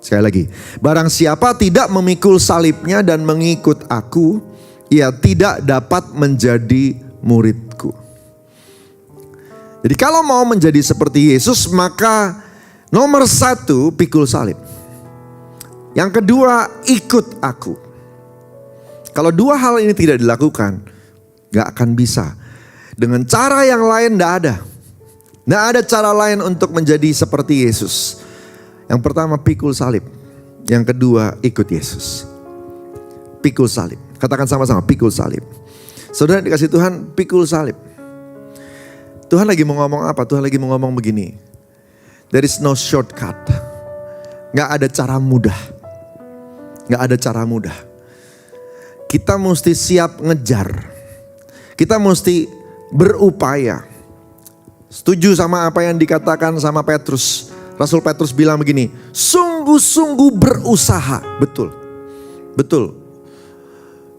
Sekali lagi. Barang siapa tidak memikul salibnya dan mengikut aku, ia tidak dapat menjadi muridku. Jadi kalau mau menjadi seperti Yesus, maka nomor 1 pikul salib. Yang kedua, ikut aku. Kalau 2 hal ini tidak dilakukan, gak akan bisa. Dengan cara yang lain gak ada. Gak ada cara lain untuk menjadi seperti Yesus. Yang pertama pikul salib. Yang kedua ikut Yesus. Pikul salib. Katakan sama-sama, pikul salib. Saudara dikasih Tuhan, pikul salib. Tuhan lagi mau ngomong apa? Tuhan lagi mau ngomong begini. There is no shortcut. Gak ada cara mudah. Gak ada cara mudah. Kita mesti siap ngejar. Kita mesti berupaya. Setuju sama apa yang dikatakan sama Petrus. Rasul Petrus bilang begini, sungguh-sungguh berusaha. Betul. Betul.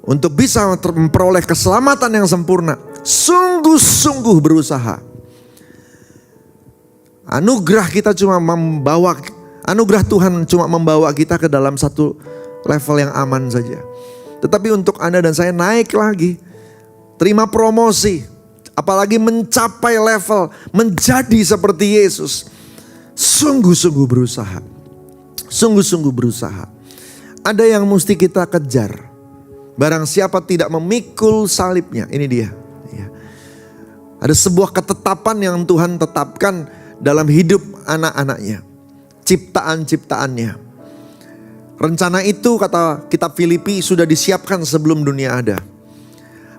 Untuk bisa memperoleh keselamatan yang sempurna, sungguh-sungguh berusaha. Anugerah kita cuma membawa, anugerah Tuhan cuma membawa kita ke dalam satu level yang aman saja. Tetapi untuk Anda dan saya naik lagi, terima promosi, apalagi mencapai level menjadi seperti Yesus, sungguh-sungguh berusaha. Sungguh-sungguh berusaha. Ada yang mesti kita kejar. Barang siapa tidak memikul salibnya, ini dia. Ya. Ada sebuah ketetapan yang Tuhan tetapkan dalam hidup anak-anaknya. Ciptaan-ciptaannya. Rencana itu kata kitab Filipi sudah disiapkan sebelum dunia ada.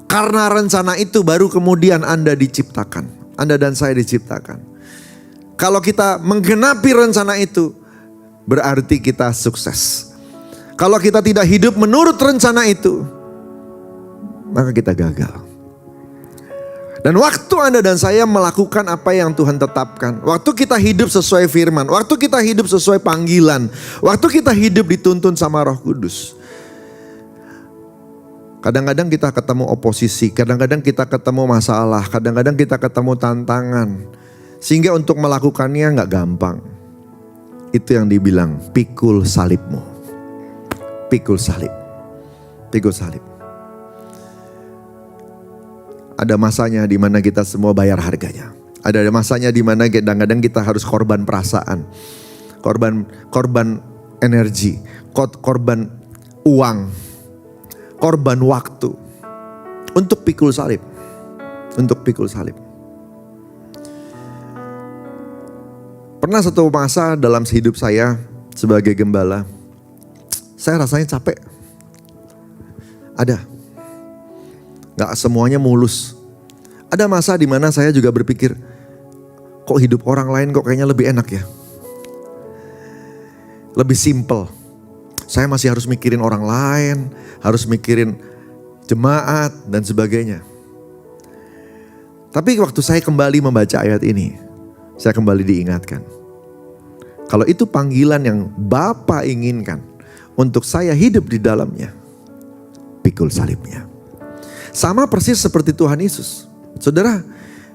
Karena rencana itu baru kemudian Anda diciptakan. Anda dan saya diciptakan. Kalau kita menggenapi rencana itu, berarti kita sukses. Kalau kita tidak hidup menurut rencana itu, maka kita gagal. Dan waktu Anda dan saya melakukan apa yang Tuhan tetapkan, waktu kita hidup sesuai firman, waktu kita hidup sesuai panggilan, waktu kita hidup dituntun sama Roh Kudus. Kadang-kadang kita ketemu oposisi, kadang-kadang kita ketemu masalah, kadang-kadang kita ketemu tantangan. Sehingga untuk melakukannya gak gampang. Itu yang dibilang pikul salibmu. Pikul salib. Pikul salib. Ada masanya di mana kita semua bayar harganya. Ada masanya di mana kadang-kadang kita harus korban perasaan. Korban energi, korban uang, korban waktu untuk pikul salib. Untuk pikul salib. Pernah satu masa dalam hidup saya sebagai gembala, saya rasanya capek. Ada. Gak semuanya mulus. Ada masa di mana saya juga berpikir, kok hidup orang lain kok kayaknya lebih enak ya. Lebih simple. Saya masih harus mikirin orang lain, harus mikirin jemaat dan sebagainya. Tapi waktu saya kembali membaca ayat ini, saya kembali diingatkan. Kalau itu panggilan yang Bapa inginkan untuk saya hidup di dalamnya, pikul salibnya. Sama persis seperti Tuhan Yesus. Saudara,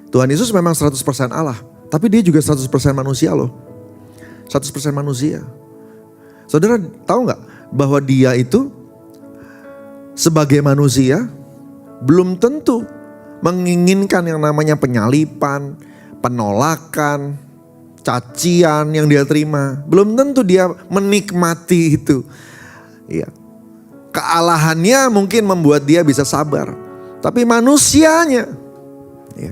Tuhan Yesus memang 100% Allah, tapi dia juga 100% manusia loh. 100% manusia. Saudara tahu gak bahwa dia itu sebagai manusia belum tentu menginginkan yang namanya penyalipan, penolakan, cacian yang dia terima. Belum tentu dia menikmati itu. Ya. Kealahannya mungkin membuat dia bisa sabar. Tapi manusianya. Ya.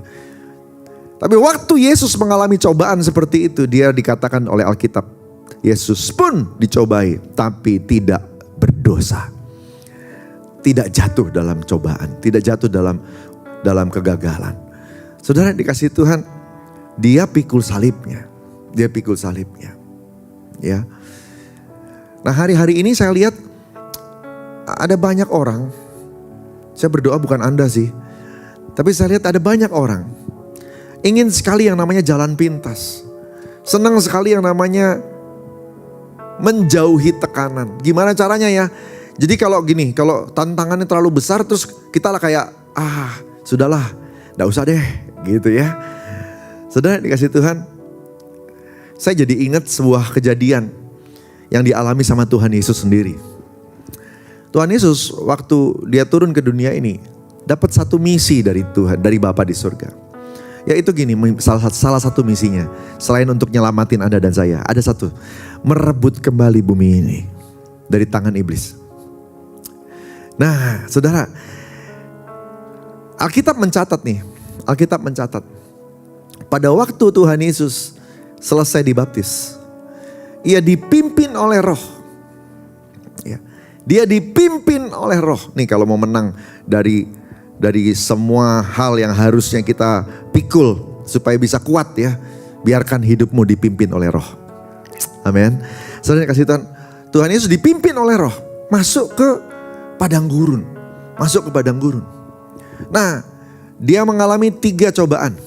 Tapi waktu Yesus mengalami cobaan seperti itu, dia dikatakan oleh Alkitab, Yesus pun dicobai tapi tidak berdosa. Tidak jatuh dalam cobaan, tidak jatuh dalam kegagalan. Saudara dikasih Tuhan, dia pikul salibnya. Dia pikul salibnya. Ya. Nah, hari-hari ini saya lihat ada banyak orang, saya berdoa bukan Anda sih, tapi saya lihat ada banyak orang ingin sekali yang namanya jalan pintas. Senang sekali yang namanya menjauhi tekanan. Gimana caranya ya? Jadi kalau gini, kalau tantangannya terlalu besar terus kita lah kayak, sudahlah, gak usah deh gitu ya. Saudara dikasih Tuhan, saya jadi ingat sebuah kejadian yang dialami sama Tuhan Yesus sendiri. Tuhan Yesus waktu dia turun ke dunia ini dapat satu misi dari Tuhan, dari Bapa di surga. Yaitu gini, salah satu misinya selain untuk nyelamatin Anda dan saya, ada satu, merebut kembali bumi ini dari tangan iblis. Nah, saudara, Alkitab mencatat nih, Alkitab mencatat pada waktu Tuhan Yesus selesai dibaptis, ia dipimpin oleh Roh. Ya, dia dipimpin oleh Roh. Nih kalau mau menang dari semua hal yang harusnya kita pikul supaya bisa kuat ya, biarkan hidupmu dipimpin oleh Roh. Amin. Saudara kasih Tuhan Yesus dipimpin oleh Roh masuk ke padang gurun, masuk ke padang gurun. Nah, dia mengalami 3 cobaan.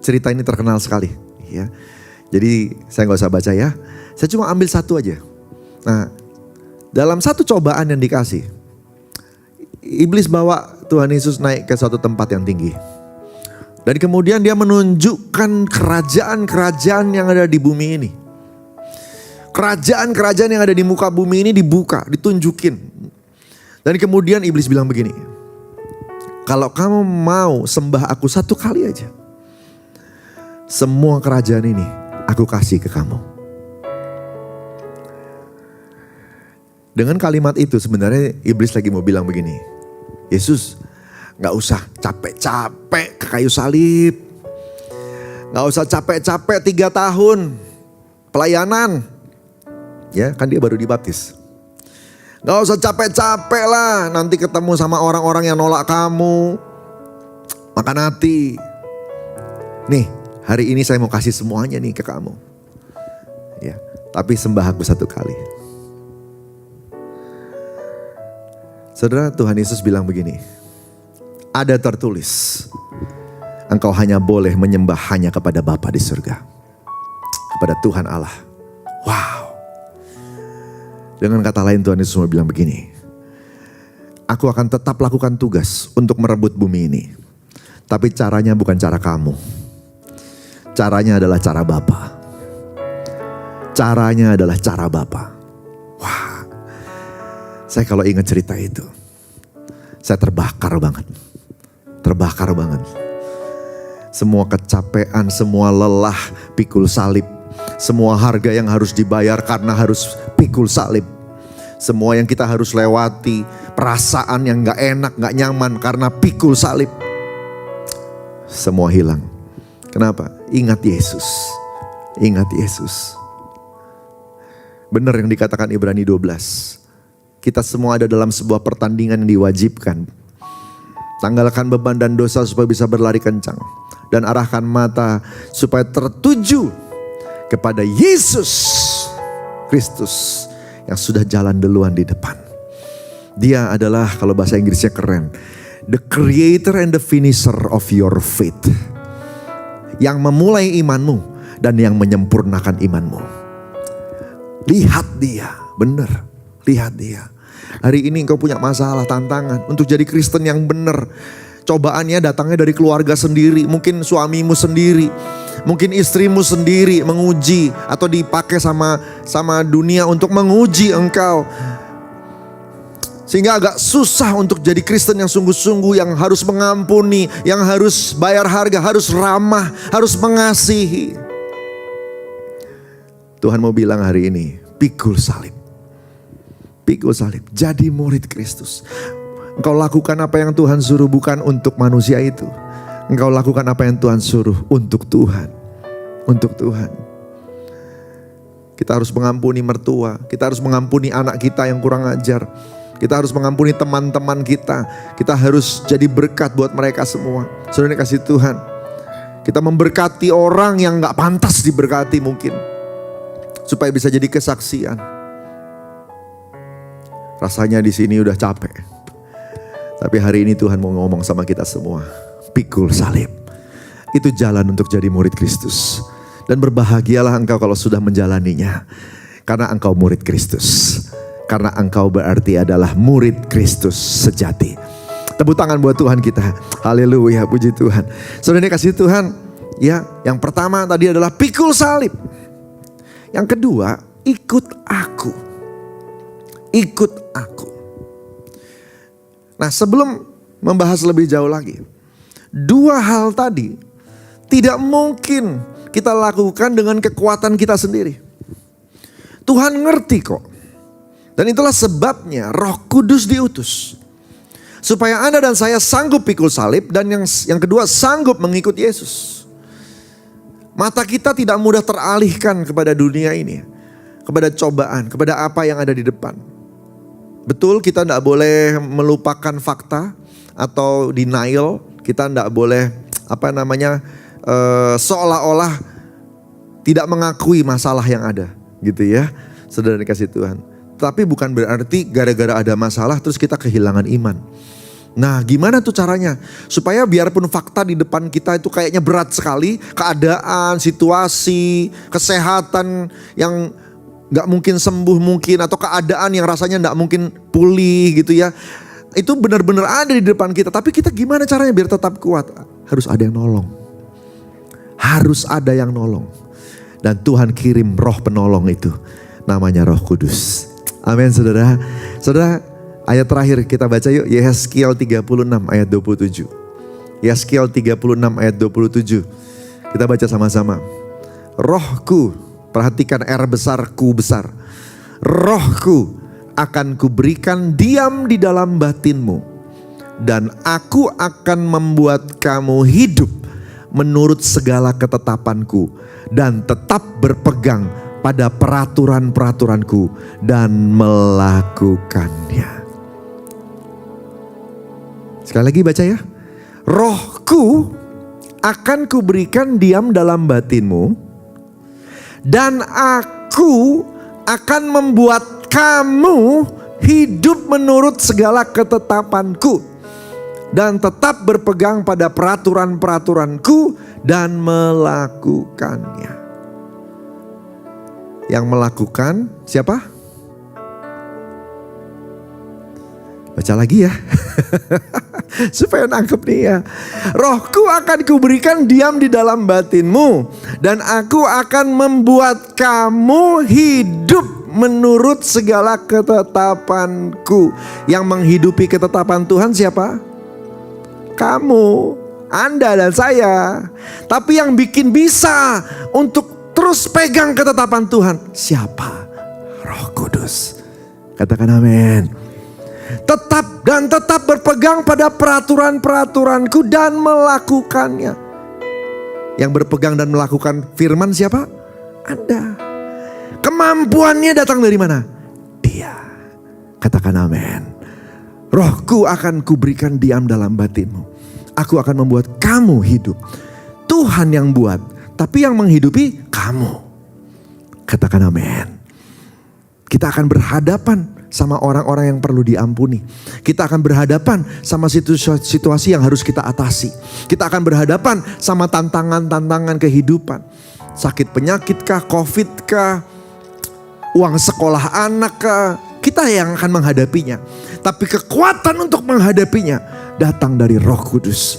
Cerita ini terkenal sekali, ya. Jadi saya nggak usah baca ya, saya cuma ambil satu aja. Nah, dalam satu cobaan yang dikasih, iblis bawa Tuhan Yesus naik ke suatu tempat yang tinggi. Dan kemudian dia menunjukkan kerajaan-kerajaan yang ada di bumi ini. Kerajaan-kerajaan yang ada di muka bumi ini dibuka, ditunjukin. Dan kemudian iblis bilang begini, kalau kamu mau sembah aku 1 kali aja, semua kerajaan ini aku kasih ke kamu. Dengan kalimat itu sebenarnya iblis lagi mau bilang begini, Yesus gak usah capek-capek ke kayu salib. Gak usah capek-capek 3 tahun pelayanan. Ya kan dia baru dibaptis. Gak usah capek-capek lah, nanti ketemu sama orang-orang yang nolak kamu. Makan hati. Nih, hari ini saya mau kasih semuanya nih ke kamu. Ya, tapi sembah aku 1 kali. Saudara, Tuhan Yesus bilang begini, ada tertulis, engkau hanya boleh menyembah hanya kepada Bapa di surga. Kepada Tuhan Allah. Wow. Dengan kata lain Tuhan Yesus mau bilang begini, aku akan tetap lakukan tugas untuk merebut bumi ini. Tapi caranya bukan cara kamu. Caranya adalah cara Bapa. Caranya adalah cara Bapa. Wah, saya kalau ingat cerita itu, saya terbakar banget. Terbakar banget. Semua kecapean, semua lelah, pikul salib. Semua harga yang harus dibayar karena harus pikul salib. Semua yang kita harus lewati, perasaan yang gak enak, gak nyaman karena pikul salib. Semua hilang. Kenapa? Ingat Yesus. Ingat Yesus. Benar yang dikatakan Ibrani 12. Kita semua ada dalam sebuah pertandingan yang diwajibkan. Tanggalkan beban dan dosa supaya bisa berlari kencang. Dan arahkan mata supaya tertuju kepada Yesus Kristus yang sudah jalan duluan di depan. Dia adalah, kalau bahasa Inggrisnya keren, the creator and the finisher of your faith. Yang memulai imanmu dan yang menyempurnakan imanmu. Lihat dia, benar. Lihat dia. Hari ini engkau punya masalah, tantangan untuk jadi Kristen yang benar. Cobaannya datangnya dari keluarga sendiri, mungkin suamimu sendiri, mungkin istrimu sendiri menguji atau dipakai sama dunia untuk menguji engkau. Sehingga agak susah untuk jadi Kristen yang sungguh-sungguh, yang harus mengampuni, yang harus bayar harga, harus ramah, harus mengasihi. Tuhan mau bilang hari ini, pikul salib. Pikul salib, jadi murid Kristus. Engkau lakukan apa yang Tuhan suruh, bukan untuk manusia itu. Engkau lakukan apa yang Tuhan suruh untuk Tuhan. Untuk Tuhan. Kita harus mengampuni mertua, kita harus mengampuni anak kita yang kurang ajar. Kita harus mengampuni teman-teman kita. Kita harus jadi berkat buat mereka semua. Saudara kasih Tuhan. Kita memberkati orang yang gak pantas diberkati mungkin. Supaya bisa jadi kesaksian. Rasanya di sini udah capek. Tapi hari ini Tuhan mau ngomong sama kita semua. Pikul salib. Itu jalan untuk jadi murid Kristus. Dan berbahagialah engkau kalau sudah menjalaninya. Karena engkau murid Kristus. Karena engkau berarti adalah murid Kristus sejati. Tepuk tangan buat Tuhan kita. Haleluya, puji Tuhan. Saudara kasih Tuhan. Ya, yang pertama tadi adalah pikul salib. Yang kedua, ikut aku. Ikut aku. Nah, sebelum membahas lebih jauh lagi, dua hal tadi tidak mungkin kita lakukan dengan kekuatan kita sendiri. Tuhan ngerti kok. Dan itulah sebabnya Roh Kudus diutus. Supaya Anda dan saya sanggup pikul salib, dan yang kedua sanggup mengikut Yesus. Mata kita tidak mudah teralihkan kepada dunia ini, kepada cobaan, kepada apa yang ada di depan. Betul, kita tidak boleh melupakan fakta atau denial. Kita tidak boleh seolah-olah tidak mengakui masalah yang ada, gitu ya. Saudara dikasih Tuhan. Tapi bukan berarti gara-gara ada masalah terus kita kehilangan iman. Nah, gimana tuh caranya? Supaya biarpun fakta di depan kita itu kayaknya berat sekali, keadaan, situasi, kesehatan yang gak mungkin sembuh mungkin, atau keadaan yang rasanya gak mungkin pulih gitu ya. Itu benar-benar ada di depan kita. Tapi kita gimana caranya biar tetap kuat? Harus ada yang nolong. Harus ada yang nolong. Dan Tuhan kirim roh penolong itu. Namanya Roh Kudus. Amin saudara. Saudara, ayat terakhir kita baca yuk. Yehezkiel 36 ayat 27. Yehezkiel 36 ayat 27. Kita baca sama-sama. Rohku, perhatikan R besar, ku besar. Rohku akan kuberikan diam di dalam batinmu. Dan aku akan membuat kamu hidup menurut segala ketetapanku. Dan tetap berpegang pada peraturan-peraturanku dan melakukannya. Sekali lagi baca ya. Rohku akan kuberikan diam dalam batinmu. Dan aku akan membuat kamu hidup menurut segala ketetapanku. Dan tetap berpegang pada peraturan-peraturanku dan melakukannya. Yang melakukan siapa? Baca lagi ya. Supaya nangkep nih ya. Rohku akan kuberikan diam di dalam batinmu. Dan aku akan membuat kamu hidup menurut segala ketetapanku. Yang menghidupi ketetapan Tuhan siapa? Kamu, Anda dan saya. Tapi yang bikin bisa untuk terus pegang ketetapan Tuhan siapa? Roh Kudus. Katakan amin. tetap berpegang pada peraturan-peraturanku dan melakukannya. Yang berpegang dan melakukan firman siapa? Anda. Kemampuannya datang dari mana? Dia. Katakan amin. Rohku akan kuberikan diam dalam batinmu. Aku akan membuat kamu hidup. Tuhan yang buat, tapi yang menghidupi kamu. Katakan amin. Kita akan berhadapan sama orang-orang yang perlu diampuni. Kita akan berhadapan sama situasi yang harus kita atasi. Kita akan berhadapan sama tantangan-tantangan kehidupan. Sakit penyakit kah, COVID kah, uang sekolah anak kah, kita yang akan menghadapinya. Tapi kekuatan untuk menghadapinya datang dari Roh Kudus.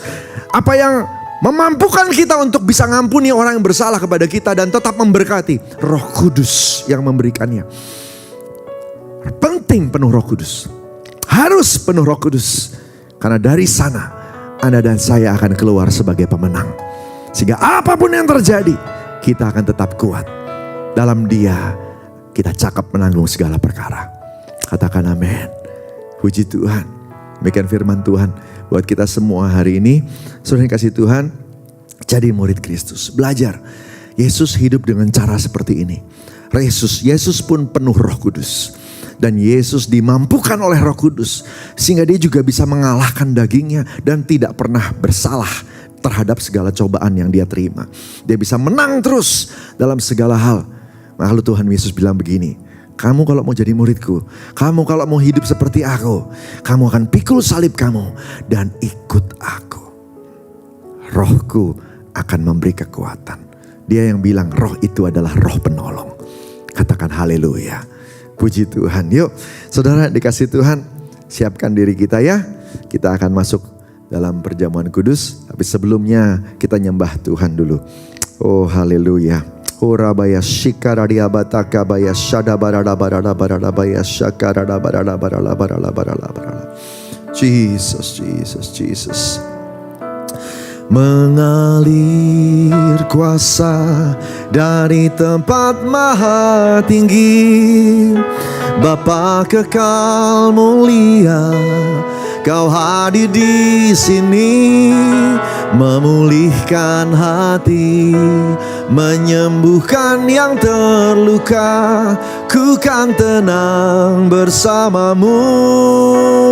Apa yang memampukan kita untuk bisa ngampuni orang yang bersalah kepada kita dan tetap memberkati? Roh Kudus yang memberikannya. Penting penuh Roh Kudus. Harus penuh Roh Kudus. Karena dari sana Anda dan saya akan keluar sebagai pemenang. Sehingga apapun yang terjadi, kita akan tetap kuat. Dalam Dia kita cakap menanggung segala perkara. Katakan amin. Puji Tuhan. Demikian firman Tuhan buat kita semua hari ini. Saudara yang kasih Tuhan, jadi murid Kristus. Belajar. Yesus hidup dengan cara seperti ini. Yesus pun penuh Roh Kudus. Dan Yesus dimampukan oleh Roh Kudus sehingga dia juga bisa mengalahkan dagingnya dan tidak pernah bersalah terhadap segala cobaan yang dia terima. Dia bisa menang terus dalam segala hal. Lalu Tuhan Yesus bilang begini, kamu kalau mau jadi muridku, kamu kalau mau hidup seperti aku, kamu akan pikul salib kamu dan ikut aku. Rohku akan memberi kekuatan. Dia yang bilang roh itu adalah roh penolong. Katakan haleluya. Puji Tuhan. Yuk saudara dikasih Tuhan, siapkan diri kita ya. Kita akan masuk dalam perjamuan kudus. Tapi sebelumnya kita nyembah Tuhan dulu. Oh haleluya. Orabaya shikaradia bataka baya shada barada barada barada baya shakarada barada barada barada barada barada. Jesus, Jesus, Jesus. Mengalir kuasa dari tempat maha tinggi, Bapa kekal mulia, Kau hadir di sini, memulihkan hati, menyembuhkan yang terluka. Ku kan tenang bersamamu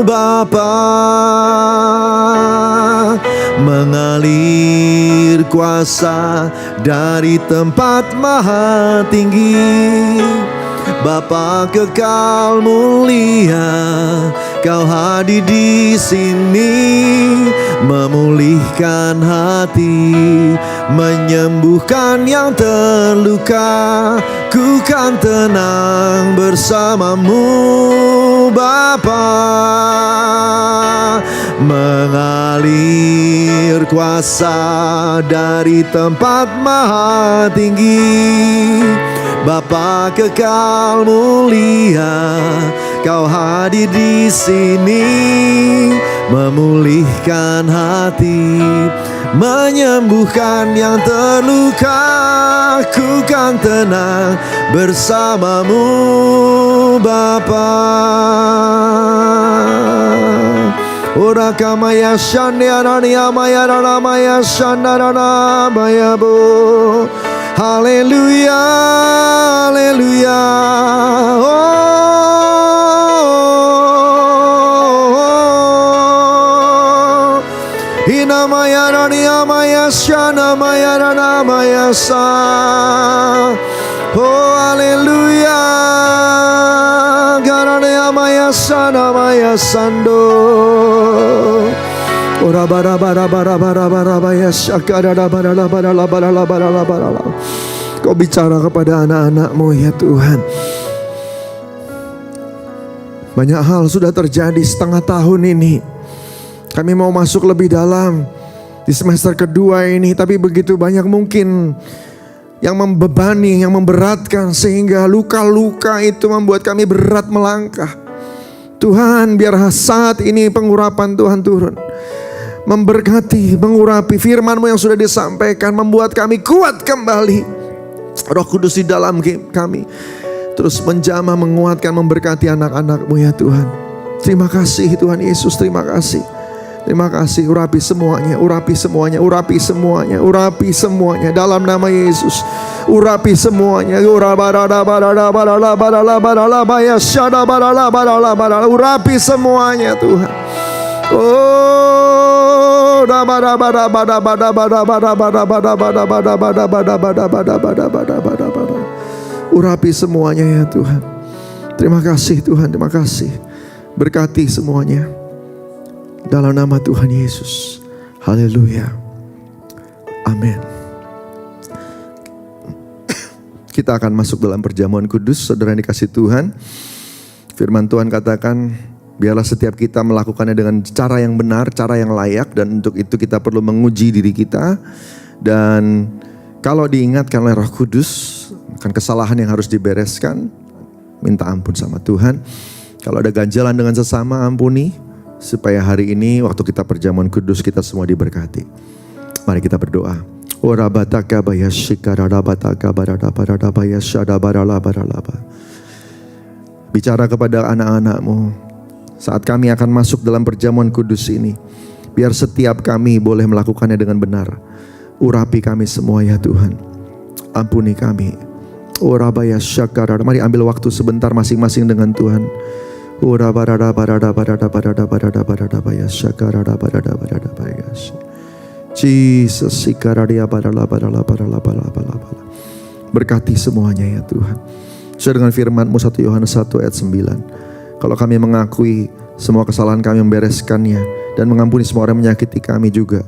Bapa. Mengalir kuasa dari tempat maha tinggi, Bapa kekal mulia, Kau hadir di sini, memulihkan hati, menyembuhkan yang terluka. Ku kan tenang bersamamu Bapa. Mengalir kuasa dari tempat maha tinggi, Bapa kekal mulia, Kau hadir di sini, memulihkan hati, menyembuhkan yang terluka. Ku kan tenang bersamamu Bapa. Ora kamaya shandarania maya ramaya shandarana maya bo. Haleluya, haleluya. Oh, ina maya rania maya shana maya rana maya sa. Oh, haleluya. Garania maya sana maya sando. Ora bara bara bara bara bara bara syakara bara bara bara bara bara bara. Kau bicara kepada anak-anak-Mu ya Tuhan. Banyak hal sudah terjadi setengah tahun ini. Kami mau masuk lebih dalam di semester kedua ini, tapi begitu banyak mungkin yang membebani, yang memberatkan, sehingga luka-luka itu membuat kami berat melangkah. Tuhan, biar saat ini pengurapan Tuhan turun, memberkati, mengurapi firman-Mu yang sudah disampaikan, membuat kami kuat kembali. Roh Kudus di dalam kami terus menjamah, menguatkan, memberkati anak-anak-Mu ya Tuhan. Terima kasih Tuhan Yesus, terima kasih. Terima kasih, urapi semuanya, urapi semuanya, urapi semuanya, urapi semuanya dalam nama Yesus. Urapi semuanya. Urapi semuanya Tuhan. Oh, urapi semuanya ya Tuhan. Terima kasih Tuhan, terima kasih. Berkati semuanya dalam nama Tuhan Yesus. Haleluya. Amin. Kita akan masuk dalam perjamuan kudus, saudara yang dikasih Tuhan. Firman Tuhan katakan, biarlah setiap kita melakukannya dengan cara yang benar, cara yang layak. Dan untuk itu kita perlu menguji diri kita. Dan kalau diingatkan oleh Roh Kudus, akan kesalahan yang harus dibereskan, minta ampun sama Tuhan. Kalau ada ganjalan dengan sesama, ampuni. Supaya hari ini waktu kita perjamuan kudus, kita semua diberkati. Mari kita berdoa. Bicara kepada anak-anak-Mu saat kami akan masuk dalam perjamuan kudus ini. Biar setiap kami boleh melakukannya dengan benar. Urapi kami semua ya Tuhan. Ampuni kami. Mari ambil waktu sebentar masing-masing dengan Tuhan. Jesus, berkati semuanya ya Tuhan. Sesuai dengan firman-Mu 1 Yohanes 1 ayat 9. Kalau kami mengakui semua kesalahan kami, membereskannya dan mengampuni semua orang yang menyakiti kami juga,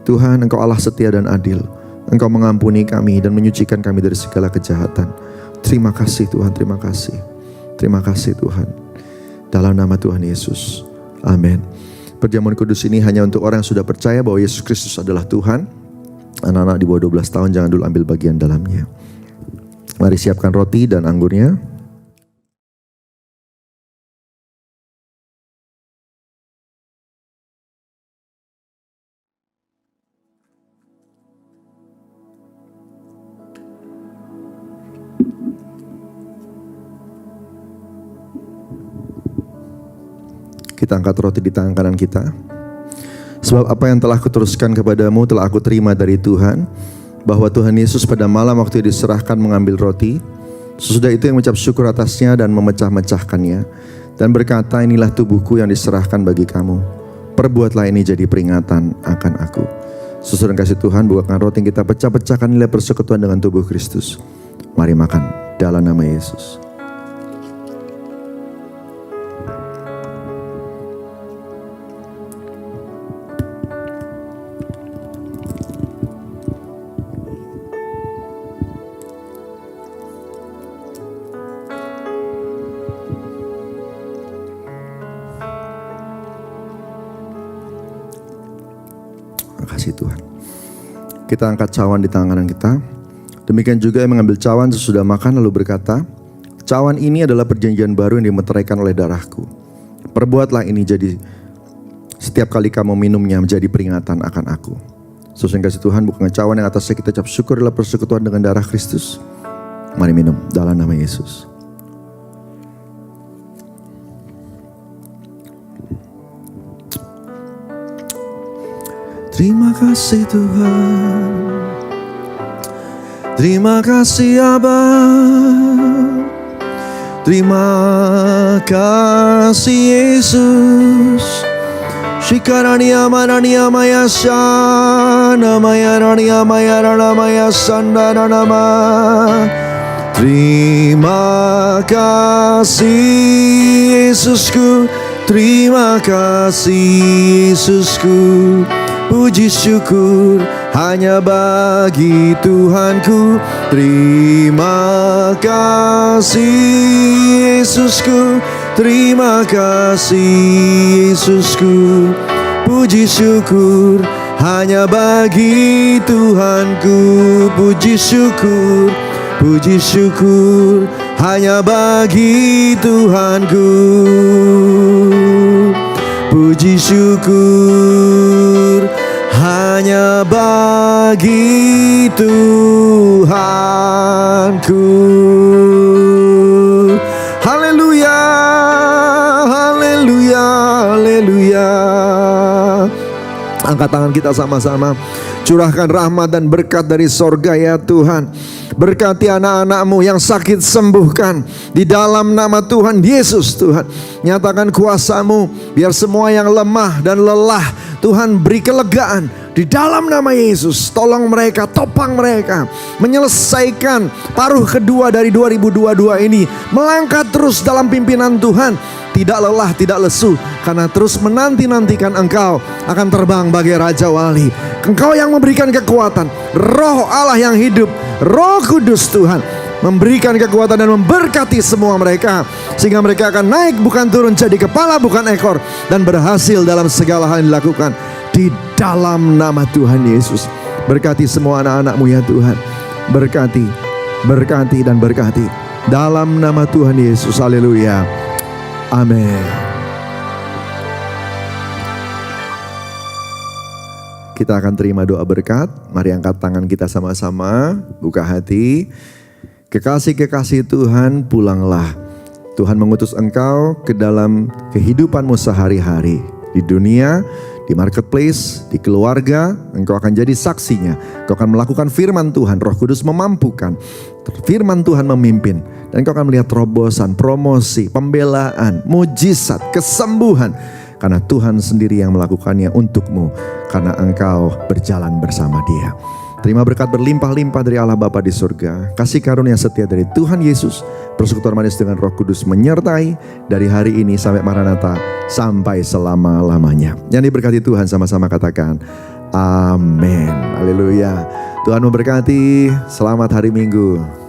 Tuhan, Engkau Allah setia dan adil. Engkau mengampuni kami dan menyucikan kami dari segala kejahatan. Terima kasih Tuhan, terima kasih. Terima kasih Tuhan. Dalam nama Tuhan Yesus. Amin. Perjamuan kudus ini hanya untuk orang yang sudah percaya bahwa Yesus Kristus adalah Tuhan. Anak-anak di bawah 12 tahun jangan dulu ambil bagian dalamnya. Mari siapkan roti dan anggurnya. Kita angkat roti di tangan kanan kita. Sebab apa yang telah kuteruskan kepadamu telah aku terima dari Tuhan, bahwa Tuhan Yesus pada malam waktu diserahkan mengambil roti, sesudah itu yang mengucap syukur atasnya dan memecah-mecahkannya, dan berkata, inilah tubuhku yang diserahkan bagi kamu. Perbuatlah ini jadi peringatan akan aku. Sesudah kasih Tuhan, bukakan roti yang kita pecah-pecahkan, inilah persekutuan dengan tubuh Kristus. Mari makan dalam nama Yesus. Kasih Tuhan. Kita angkat cawan di tangan kanan kita. Demikian juga yang mengambil cawan sesudah makan lalu berkata, cawan ini adalah perjanjian baru yang dimeteraikan oleh darahku. Perbuatlah ini jadi setiap kali kamu minumnya menjadi peringatan akan aku. Sesuai kasih Tuhan, bukan cawan yang atasnya kita ucap syukur adalah persekutuan dengan darah Kristus. Mari minum dalam nama Yesus. Terima kasih Tuhan. Terima kasih Abba. Terima kasih Yesus. Shikarania manania maya shana maya rania maya rana maya sandana nama. Terima kasih Yesusku. Terima kasih Yesusku. Puji syukur hanya bagi Tuhanku. Terima kasih Yesusku. Terima kasih Yesusku. Puji syukur hanya bagi Tuhanku. Puji syukur hanya bagi Tuhanku. Puji syukur hanya bagi Tuhanku. Haleluya, haleluya, Angkat tangan kita sama-sama. Curahkan rahmat dan berkat dari sorga ya Tuhan. Berkati anak-anak-Mu yang sakit, sembuhkan di dalam nama Tuhan Yesus. Tuhan, nyatakan kuasa-Mu, biar semua yang lemah dan lelah, Tuhan beri kelegaan di dalam nama Yesus. Tolong mereka, topang mereka, menyelesaikan paruh kedua dari 2022 ini. Melangkah terus dalam pimpinan Tuhan, tidak lelah, tidak lesu, karena terus menanti-nantikan Engkau akan terbang bagai Raja Wali. Engkau yang memberikan kekuatan, Roh Allah yang hidup, Roh Kudus Tuhan, memberikan kekuatan dan memberkati semua mereka, sehingga mereka akan naik bukan turun, jadi kepala bukan ekor, dan berhasil dalam segala hal yang dilakukan di dalam nama Tuhan Yesus. Berkati semua anak-anak-Mu ya Tuhan. Berkati, berkati dan berkati dalam nama Tuhan Yesus. Haleluya. Amin. Kita akan terima doa berkat. Mari angkat tangan kita sama-sama, buka hati. Kekasih-kekasih Tuhan, pulanglah. Tuhan mengutus engkau ke dalam kehidupanmu sehari-hari. Di dunia, di marketplace, di keluarga, engkau akan jadi saksinya. Engkau akan melakukan firman Tuhan, Roh Kudus memampukan. Firman Tuhan memimpin. Dan engkau akan melihat terobosan, promosi, pembelaan, mujizat, kesembuhan. Karena Tuhan sendiri yang melakukannya untukmu. Karena engkau berjalan bersama Dia. Terima berkat berlimpah-limpah dari Allah Bapa di surga. Kasih karunia setia dari Tuhan Yesus. Persekutuan manis dengan Roh Kudus menyertai dari hari ini sampai Maranatha, sampai selama-lamanya. Yang diberkati Tuhan, sama-sama katakan amin. Haleluya. Tuhan memberkati. Selamat hari Minggu.